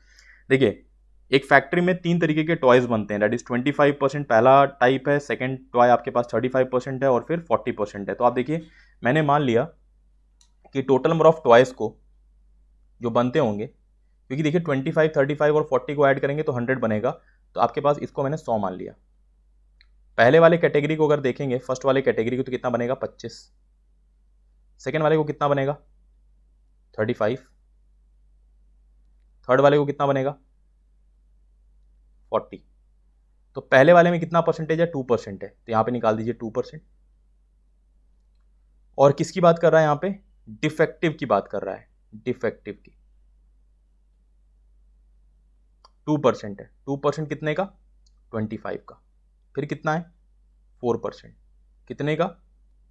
देखिए एक फैक्ट्री में 3 तरीके के टॉयज बनते हैं, दैट इज 25% पहला टाइप है, सेकंड टॉय आपके पास 35% है और फिर 40% है। तो आप देखिए मैंने मान लिया कि टोटल नंबर ऑफ टॉयज को जो बनते होंगे, क्योंकि देखिए 25 35 और 40 को ऐड करेंगे तो 100 बनेगा, तो आपके पास इसको मैंने 100 मान लिया। पहले वाले कैटेगरी को अगर देखेंगे, फर्स्ट वाले कैटेगरी को, तो कितना बनेगा 25। सेकेंड वाले को कितना बनेगा 35। थर्ड वाले को कितना बनेगा 40। तो पहले वाले में कितना परसेंटेज है 2% है, तो यहां पे निकाल दीजिए 2%। और किसकी बात कर रहा है, यहां पे डिफेक्टिव की बात कर रहा है, डिफेक्टिव की 2% है। 2% कितने का 25 का। फिर कितना है 4% कितने का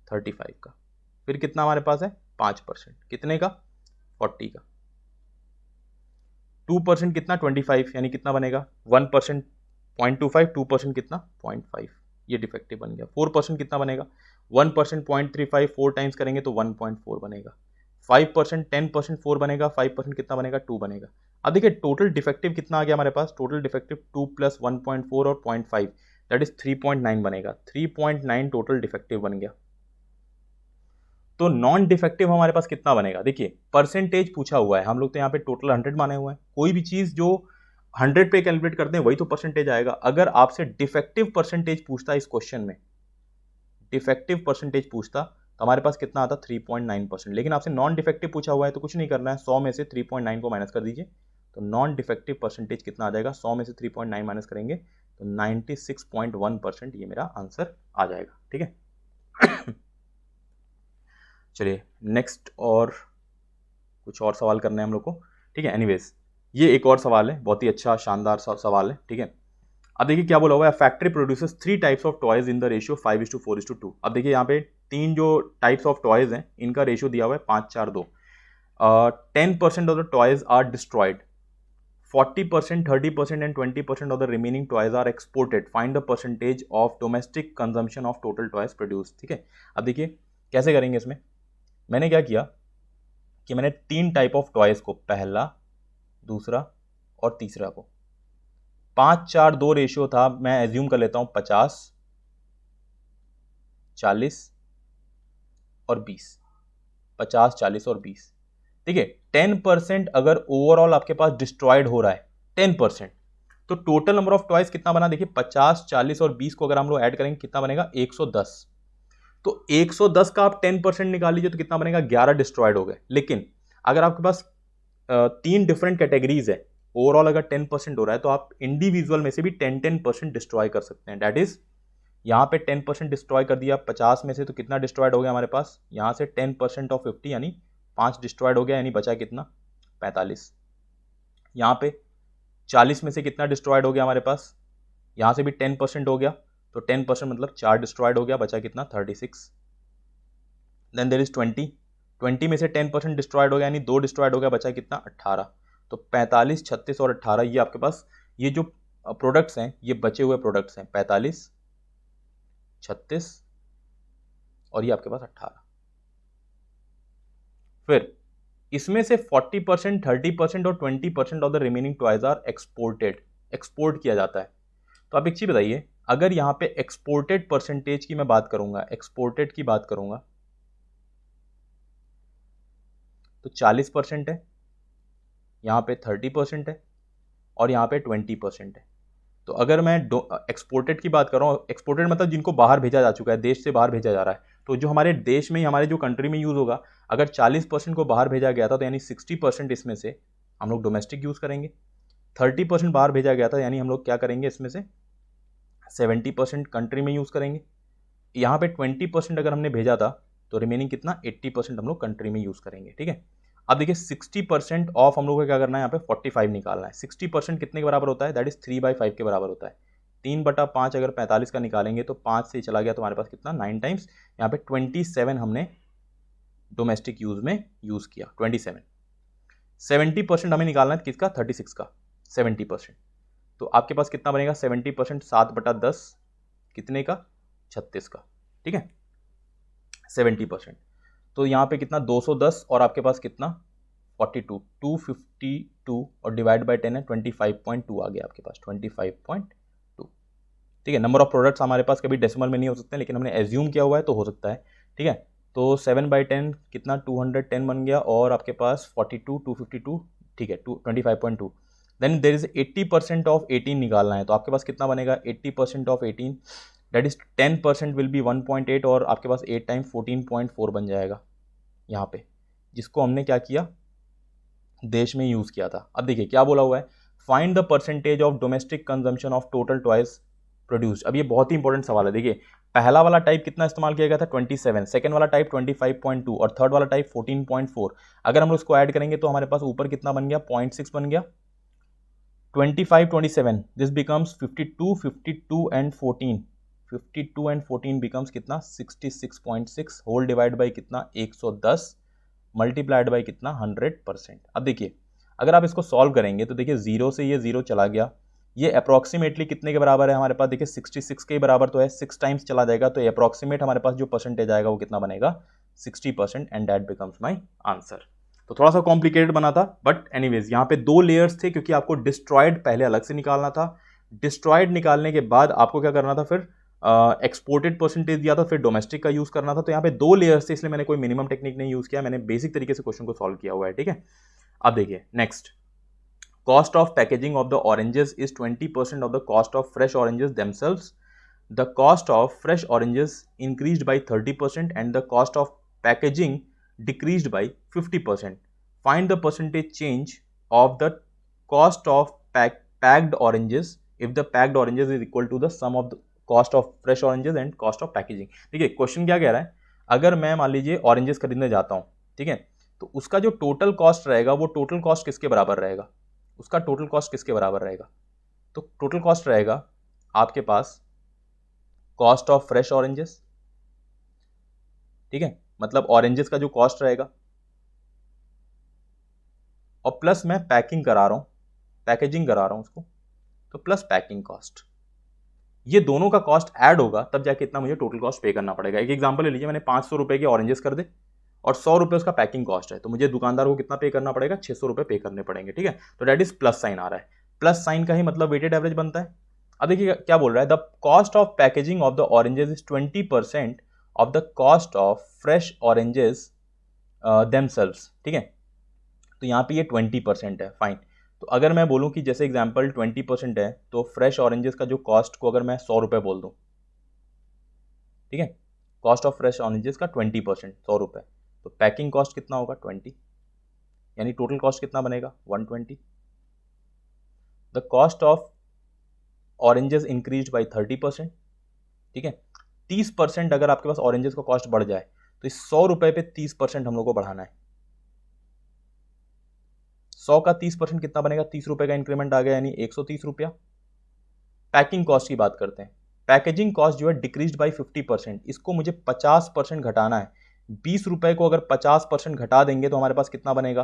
35 का। फिर कितना हमारे पास है 5% कितने का 40 का। 2% कितना 25, यानी कितना बनेगा 1% 0.25, 2% कितना 0.5, ये डिफेक्टिव बन गया। 4% कितना बनेगा 1% 0.35, 4 टाइम्स करेंगे तो 1.4 बनेगा। 5% 10% 4 बनेगा, 5% कितना बनेगा 2 बनेगा। अब देखिए टोटल डिफेक्टिव कितना आ गया हमारे पास, टोटल डिफेक्टिव 2 + 1.4 और 0.5 दैट इज 3.9 बनेगा। 3.9 टोटल डिफेक्टिव बन गया। तो नॉन डिफेक्टिव हमारे पास कितना बनेगा, देखिए परसेंटेज पूछा हुआ है, हम लोग तो यहाँ पे टोटल 100 माने हुए हैं। कोई भी चीज जो 100 पे कैलकुलेट करते हैं वही तो परसेंटेज आएगा। अगर आपसे डिफेक्टिव परसेंटेज पूछता है इस क्वेश्चन में, डिफेक्टिव परसेंटेज पूछता तो हमारे पास कितना आता 3.9%। लेकिन आपसे नॉन डिफेक्टिव पूछा हुआ है तो कुछ नहीं करना है, 100 में से 3.9 को माइनस कर दीजिए तो नॉन डिफेक्टिव परसेंटेज कितना आ जाएगा, 100 में से 3.9 माइनस करेंगे तो 96.1% ये मेरा आंसर आ जाएगा। ठीक है चलिए नेक्स्ट, और कुछ और सवाल करने हैं हम लोग को। ठीक है, एनीवेज ये एक और सवाल है, बहुत ही अच्छा शानदार सवाल है। ठीक है, अब देखिए क्या बोला हुआ है, factory produces 3 types of toys in the ratio 5:4:2। अब देखिए यहाँ पे 3 जो टाइप्स ऑफ टॉयज हैं इनका रेशियो दिया हुआ है 5:4:2। 10% of the toys are destroyed, 40%, 30% and 20% of the remaining toys are exported, find the percentage of domestic consumption of total toys produce. ठीक है, अब देखिए कैसे करेंगे इसमें। मैंने क्या किया कि मैंने 3 टाइप ऑफ टॉयज को, पहला, दूसरा और तीसरा को 5:4:2 रेशियो था, मैं एज्यूम कर लेता हूं 50, 40 और 20, 50, 40 और 20। ठीक है, 10% अगर ओवरऑल आपके पास डिस्ट्रॉयड हो रहा है 10%, तो टोटल नंबर ऑफ टॉयज कितना बना, देखिए 50, 40 और 20 को अगर हम लोग ऐड करेंगे कितना बनेगा 110। तो 110 का आप 10% निकाल लीजिए तो कितना बनेगा 11 डिस्ट्रॉयड हो गए। लेकिन अगर आपके पास 3 डिफरेंट कैटेगरीज है, ओवरऑल अगर 10% हो रहा है तो आप इंडिविजुअल में से भी 10% डिस्ट्रॉय कर सकते हैं। दैट इज यहाँ पे 10% डिस्ट्रॉय कर दिया 50 में से तो कितना डिस्ट्रॉयड हो गया हमारे पास, यहाँ से 10% ऑफ 50 यानी 5 डिस्ट्रॉयड हो गया, यानी बचा कितना 45। यहाँ पे 40 में से कितना डिस्ट्रॉयड हो गया हमारे पास, यहाँ से भी 10% हो गया तो 10% मतलब 4 डिस्ट्रॉयड हो गया, बचा कितना 36। देन देयर इज 20 में से 10% डिस्ट्रॉयड हो गया यानी 2 डिस्ट्रॉयड हो गया, बचा कितना 18। तो 45, 36 और 18 ये आपके पास ये जो प्रोडक्ट्स हैं ये बचे हुए प्रोडक्ट्स हैं, 45, 36 और ये आपके पास 18। फिर इसमें से 40%, 30% और 20% of the remaining toys are exported, export किया जाता है। तो आप एक चीज बताइए, अगर यहाँ पे एक्सपोर्टेड परसेंटेज की मैं बात करूंगा, एक्सपोर्टेड की बात करूंगा तो 40% है, यहाँ पे 30% है और यहाँ पे 20% है। तो अगर मैं एक्सपोर्टेड की बात कर रहा हूँ, एक्सपोर्टेड मतलब जिनको बाहर भेजा जा चुका है, देश से बाहर भेजा जा रहा है, तो जो हमारे देश में, हमारे जो कंट्री में यूज़ होगा, अगर 40% को बाहर भेजा गया था तो यानी 60% इसमें से हम लोग डोमेस्टिक यूज़ करेंगे। 30% बाहर भेजा गया था यानी हम लोग क्या करेंगे, इसमें से 70% कंट्री में यूज़ करेंगे। यहाँ पे 20% अगर हमने भेजा था तो रिमेनिंग कितना 80% हम लोग कंट्री में यूज़ करेंगे। ठीक है, अब देखिए 60% ऑफ हम लोग को क्या करना है, यहाँ पे 45 निकालना है। 60% कितने के बराबर होता है, दैट इज 3/5 के बराबर होता है। 3/5 अगर 45 का निकालेंगे तो 5 से चला गया तो हमारे पास कितना 9 टाइम्स, यहाँ पे 27 हमने डोमेस्टिक यूज में यूज किया। 27, 70% हमें निकालना है किसका, 36 का 70%। तो आपके पास कितना बनेगा 70%, 7/10 कितने का, 36 का। ठीक है, 70%, तो यहाँ पे कितना 210 और आपके पास कितना 42, 252 और डिवाइड बाय 10 है 25.2 आ गया आपके पास 25.2। ठीक है, नंबर ऑफ प्रोडक्ट्स हमारे पास कभी डेसिमल में नहीं हो सकते, लेकिन हमने एज्यूम किया हुआ है तो हो सकता है। ठीक है, तो 7/10 कितना 210 बन गया और आपके पास 42, 252, ठीक है 25.2। देन देर इज 80% ऑफ 18 निकालना है, तो आपके पास कितना बनेगा 80% of 18, that is 10% will be 1.8 और आपके पास 8 टाइम 14.4 बन जाएगा यहाँ पे, जिसको हमने क्या किया देश में यूज किया था। अब देखिए क्या बोला हुआ है, find the percentage of domestic consumption of total toys produced. अब ये बहुत ही इंपॉर्टेंट सवाल है। देखिए पहला वाला टाइप कितना इस्तेमाल किया गया था 27, सेकंड वाला टाइप 25.2 और थर्ड वाला टाइप 14.4। अगर हम उसको ऐड करेंगे तो हमारे पास ऊपर कितना बन गया 0.6 बन गया, 25, 27 this becomes 52, 52 and 14, 52 and 14 becomes कितना 66.6 होल डिवाइड बाई कितना 110 मल्टीप्लाइड बाई कितना 100%। अब देखिए अगर आप इसको सॉल्व करेंगे तो देखिए 0 से ये 0 चला गया, ये अप्रॉक्सीमेटली कितने के बराबर है हमारे पास, देखिए 66 के बराबर तो है, 6 टाइम्स चला जाएगा तो अप्रॉक्सीमेट हमारे पास जो परसेंटेज आएगा वो कितना बनेगा 60% and that becomes my answer. तो थोड़ा सा कॉम्प्लिकेटेड बना था बट एनीवेज यहाँ पे 2 लेयर्स थे क्योंकि आपको डिस्ट्रॉयड पहले अलग से निकालना था, डिस्ट्रॉयड निकालने के बाद आपको क्या करना था, फिर एक्सपोर्टेड परसेंटेज दिया था, फिर डोमेस्टिक का यूज करना था। तो यहाँ पे 2 लेयर्स थे इसलिए मैंने कोई मिनिमम टेक्निक नहीं यूज किया, मैंने बेसिक तरीके से क्वेश्चन को सॉल्व किया हुआ है। ठीक है, अब देखिए next cost of packaging of the oranges is 20% of the cost of fresh oranges themselves. The cost of fresh oranges increased by 30% and the cost of packaging decreased by 50%. Find the percentage change of the cost of packed oranges if the packed oranges is equal to the sum of the cost of fresh oranges and cost of packaging. ठीक है, question क्या कह रहा है, अगर मैं मान लीजिए ऑरेंजेस खरीदने जाता हूँ, ठीक है, तो उसका जो टोटल कॉस्ट रहेगा वो टोटल कॉस्ट किसके बराबर रहेगा, उसका टोटल कॉस्ट किसके बराबर रहेगा, तो टोटल कॉस्ट रहेगा आपके पास कॉस्ट ऑफ फ्रेश ऑरेंजेस, ठीक है, मतलब ऑरेंजेस का जो कॉस्ट रहेगा, और प्लस मैं पैकिंग करा रहा हूं, पैकेजिंग करा रहा हूं उसको, तो प्लस पैकिंग कॉस्ट, ये दोनों का कॉस्ट ऐड होगा तब जाके इतना मुझे टोटल कॉस्ट पे करना पड़ेगा. एक एग्जांपल ले लीजिए, मैंने 500 रुपए के ऑरेंजेस कर दे और 100 रुपए उसका पैकिंग कॉस्ट है, तो मुझे दुकानदार को कितना पे करना पड़ेगा, 600 रुपए पे करने पड़ेंगे. ठीक है, तो डेट इज प्लस साइन आ रहा है, प्लस साइन का ही मतलब वेटेड एवरेज बनता है. अब देखिए क्या बोल रहा है, the cost of packaging of the oranges is 20% of the cost of fresh oranges themselves. ठीक है, तो यहाँ पे ये 20% है, फाइन. तो अगर मैं बोलूँ कि जैसे एग्जाम्पल 20% है, तो फ्रेश ऑरेंजेस का जो कॉस्ट को अगर मैं 100 रुपये बोल दूँ, ठीक है, कॉस्ट ऑफ फ्रेश ऑरेंजेस का 20% 100 रुपये, तो पैकिंग कॉस्ट कितना होगा 20, यानी टोटल कॉस्ट कितना बनेगा 120. The cost of oranges increase by 30%. ठीक है, 30% अगर आपके पास ऑरेंजेस का कॉस्ट बढ़ जाए तो इस 100 रुपये पे 30% हम लोग को बढ़ाना है. 100 का 30% कितना बनेगा, 30 रुपये का इंक्रीमेंट आ गया, यानी 130 रुपया. पैकिंग कॉस्ट की बात करते हैं, पैकेजिंग कॉस्ट जो है डिक्रीज बाई 50%, इसको मुझे 50% घटाना है. 20 रुपये को अगर 50% घटा देंगे तो हमारे पास कितना बनेगा,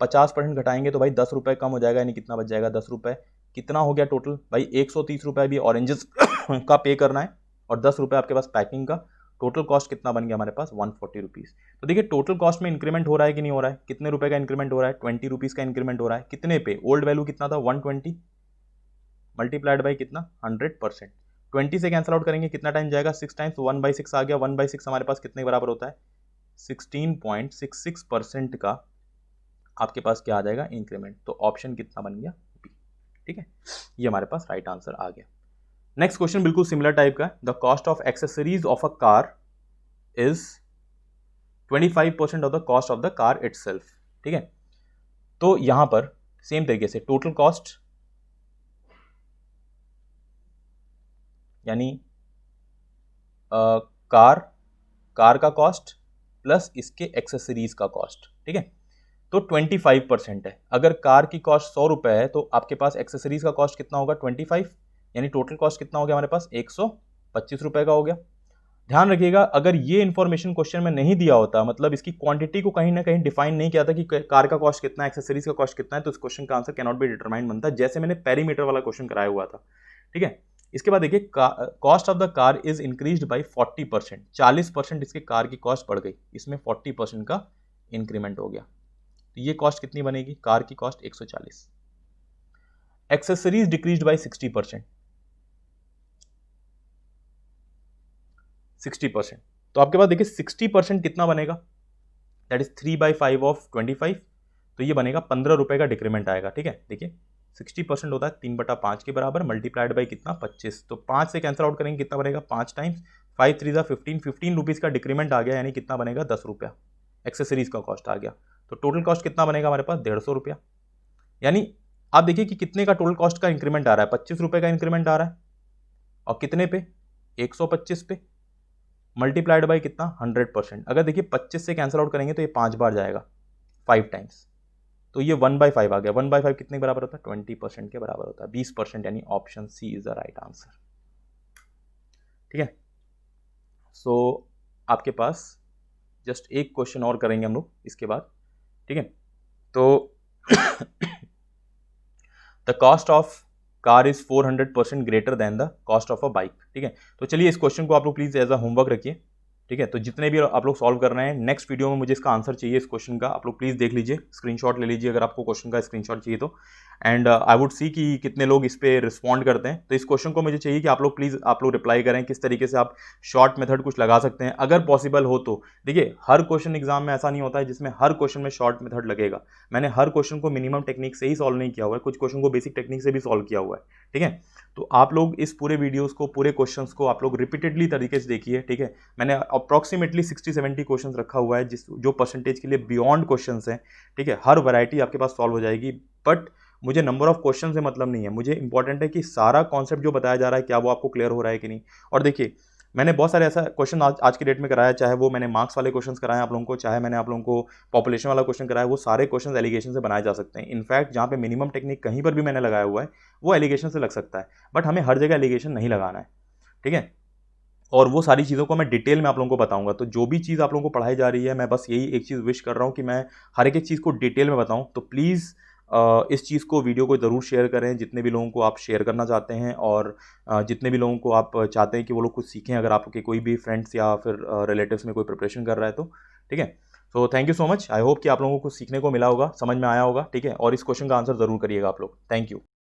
50% घटाएंगे तो भाई 10 रुपये कम हो जाएगा, यानी कितना बच जाएगा 10 रुपये. कितना हो गया टोटल भाई, 130 रुपये भी ऑरेंजेस का पे करना है और 10 रुपये आपके पास पैकिंग का. टोटल कॉस्ट कितना बन गया हमारे पास 140 रुपीज़. तो देखिए टोटल कॉस्ट में इंक्रीमेंट हो रहा है कि नहीं हो रहा है, कितने रुपए का इंक्रीमेंट हो रहा है, 20 रुपीज़ का इंक्रीमेंट हो रहा है. कितने पे, ओल्ड वैल्यू कितना था 120 मल्टीप्लाइड बाई कितना 100%. 20 से कैंसिल आउट करेंगे कितना टाइम जाएगा, 6 टाइम्स, 1/6 आ गया. 1/6 हमारे पास कितने बराबर होता है, 16.66% का आपके पास क्या आ जाएगा इंक्रीमेंट. तो ऑप्शन कितना बन गया बी. ठीक है, ये हमारे पास राइट आंसर आ गया. नेक्स्ट क्वेश्चन बिल्कुल सिमिलर टाइप का है. The cost of accessories of a car is 25% of the cost of the car itself. ठीक है, तो यहां पर सेम तरीके से टोटल कॉस्ट यानी कार का कॉस्ट प्लस इसके एक्सेसरीज का कॉस्ट. ठीक है, तो 25% है. अगर कार की कॉस्ट 100 रुपये है तो आपके पास एक्सेसरीज का कॉस्ट कितना होगा 25, यानी टोटल कॉस्ट कितना हो गया हमारे पास 125 रुपये का हो गया. ध्यान रखिएगा, अगर ये इन्फॉर्मेशन क्वेश्चन में नहीं दिया होता, मतलब इसकी क्वांटिटी को कहीं ना कहीं डिफाइन नहीं किया था कि कार का कॉस्ट कितना है, एक्सेसरीज का कॉस्ट कितना है, तो इस क्वेश्चन का answer can not be determine बनता, जैसे मैंने पेरीमीटर वाला क्वेश्चन कराया हुआ था. ठीक है, इसके बाद देखिए cost of the car is increased by 40%, 40% इसके कार की कॉस्ट बढ़ गई, इसमें 40% का इंक्रीमेंट हो गया. तो ये कॉस्ट कितनी बनेगी, कार की कॉस्ट 140. Accessories decreased by 60%, 60%. तो आपके पास देखिए 60% कितना बनेगा, दैट इज 3/5 ऑफ 25, तो ये बनेगा 15 रुपये का डिक्रीमेंट आएगा. ठीक है, देखिए 60% होता है 3/5 के बराबर, मल्टीप्लाइड बाई कितना 25, तो 5 से कैंसिल आउट करेंगे कितना बनेगा 5 टाइम्स 5 3 15, 15 रुपीज़ का डिक्रीमेंट आ गया, यानी कितना बनेगा 10 रुपया एक्सेसरीज का कॉस्ट आ गया. तो टोटल कॉस्ट कितना बनेगा हमारे पास 150 रुपया. यानी आप देखिए कि कितने का टोटल कॉस्ट का इंक्रीमेंट आ रहा है, 25 रुपये का इंक्रीमेंट आ रहा है, और कितने पे 125 पे, मल्टीप्लाइड बाई कितना 100%. अगर देखिए 25 से कैंसिल आउट करेंगे तो ये 5 बार जाएगा 5 टाइम्स, तो ये 1/5 आ गया. 1/5 कितने के बराबर होता है 20% के बराबर होता है, 20%, यानी option C is the right answer. ठीक है, सो आपके पास जस्ट एक क्वेश्चन और करेंगे हम लोग इसके बाद. ठीक है, तो the cost of car is 400% greater than the cost of a bike. ठीक है, तो चलिए इस क्वेश्चन को आप लोग प्लीज एज अ होमवर्क रखिए. ठीक है, तो जितने भी आप लोग सॉल्व कर रहे हैं, नेक्स्ट वीडियो में मुझे इसका आंसर चाहिए इस क्वेश्चन का, आप लोग प्लीज़ देख लीजिए, स्क्रीनशॉट ले लीजिए अगर आपको क्वेश्चन का स्क्रीनशॉट चाहिए तो। एंड आई वुड सी कि कितने लोग इस पे रिस्पॉन्ड करते हैं। तो इस क्वेश्चन को मुझे चाहिए कि आप लोग प्लीज़ आप लोग रिप्लाई करें किस तरीके से आप शॉर्ट मेथड कुछ लगा सकते हैं अगर पॉसिबल हो तो। देखिए, हर क्वेश्चन एग्जाम में ऐसा नहीं होता है जिसमें हर क्वेश्चन में शॉर्ट मेथड लगेगा। मैंने हर क्वेश्चन को मिनिमम टेक्निक से ही सॉल्व नहीं किया हुआ है, कुछ क्वेश्चन को बेसिक टेक्निक से भी सॉल्व किया हुआ है। ठीक है, तो आप लोग इस पूरे वीडियोस को, पूरे क्वेश्चंस को आप लोग रिपीटेडली तरीके से देखिए। ठीक है, मैंने अप्रॉक्सीमेटली 60-70 क्वेश्चंस रखा हुआ है जिस जो परसेंटेज के लिए बियॉन्ड क्वेश्चंस हैं। ठीक है, हर वैरायटी आपके पास सॉल्व हो जाएगी, बट मुझे नंबर ऑफ क्वेश्चन से मतलब नहीं है, मुझे इंपॉर्टेंट है कि सारा कॉन्सेप्ट जो बताया जा रहा है क्या वो आपको क्लियर हो रहा है कि नहीं। और देखिए, मैंने बहुत सारे ऐसा क्वेश्चन आज की डेट में कराया, चाहे वो मैंने मार्क्स वाले क्वेश्चंस कराए आप लोगों को, चाहे मैंने आप लोगों को पॉपुलेशन वाला क्वेश्चन कराया, वो सारे क्वेश्चन एलिगेशन से बनाए जा सकते हैं। इनफैक्ट जहाँ पे मिनिमम टेक्निक कहीं पर भी मैंने लगाया हुआ है वो एलिगेशन से लग सकता है, बट हमें हर जगह एलिगेशन नहीं लगाना है। ठीक है, और वो सारी चीज़ों को मैं डिटेल में आप लोगों को बताऊंगा। तो जो भी चीज़ आप लोगों को पढ़ाई जा रही है, मैं बस यही एक चीज़ विश कर रहा हूँ कि मैं हर एक चीज़ को डिटेल में बताऊं। तो प्लीज़ इस चीज़ को, वीडियो को ज़रूर शेयर करें जितने भी लोगों को आप शेयर करना चाहते हैं, और जितने भी लोगों को आप चाहते हैं कि वो लोग कुछ सीखें, अगर आपके कोई भी फ्रेंड्स या फिर रिलेटिव्स में कोई प्रिपरेशन कर रहा है तो। ठीक है, तो thank you so much. I hope कि आप लोगों को कुछ सीखने को मिला होगा, समझ में आया होगा। ठीक है, और इस क्वेश्चन का आंसर ज़रूर करिएगा आप लोग। Thank you.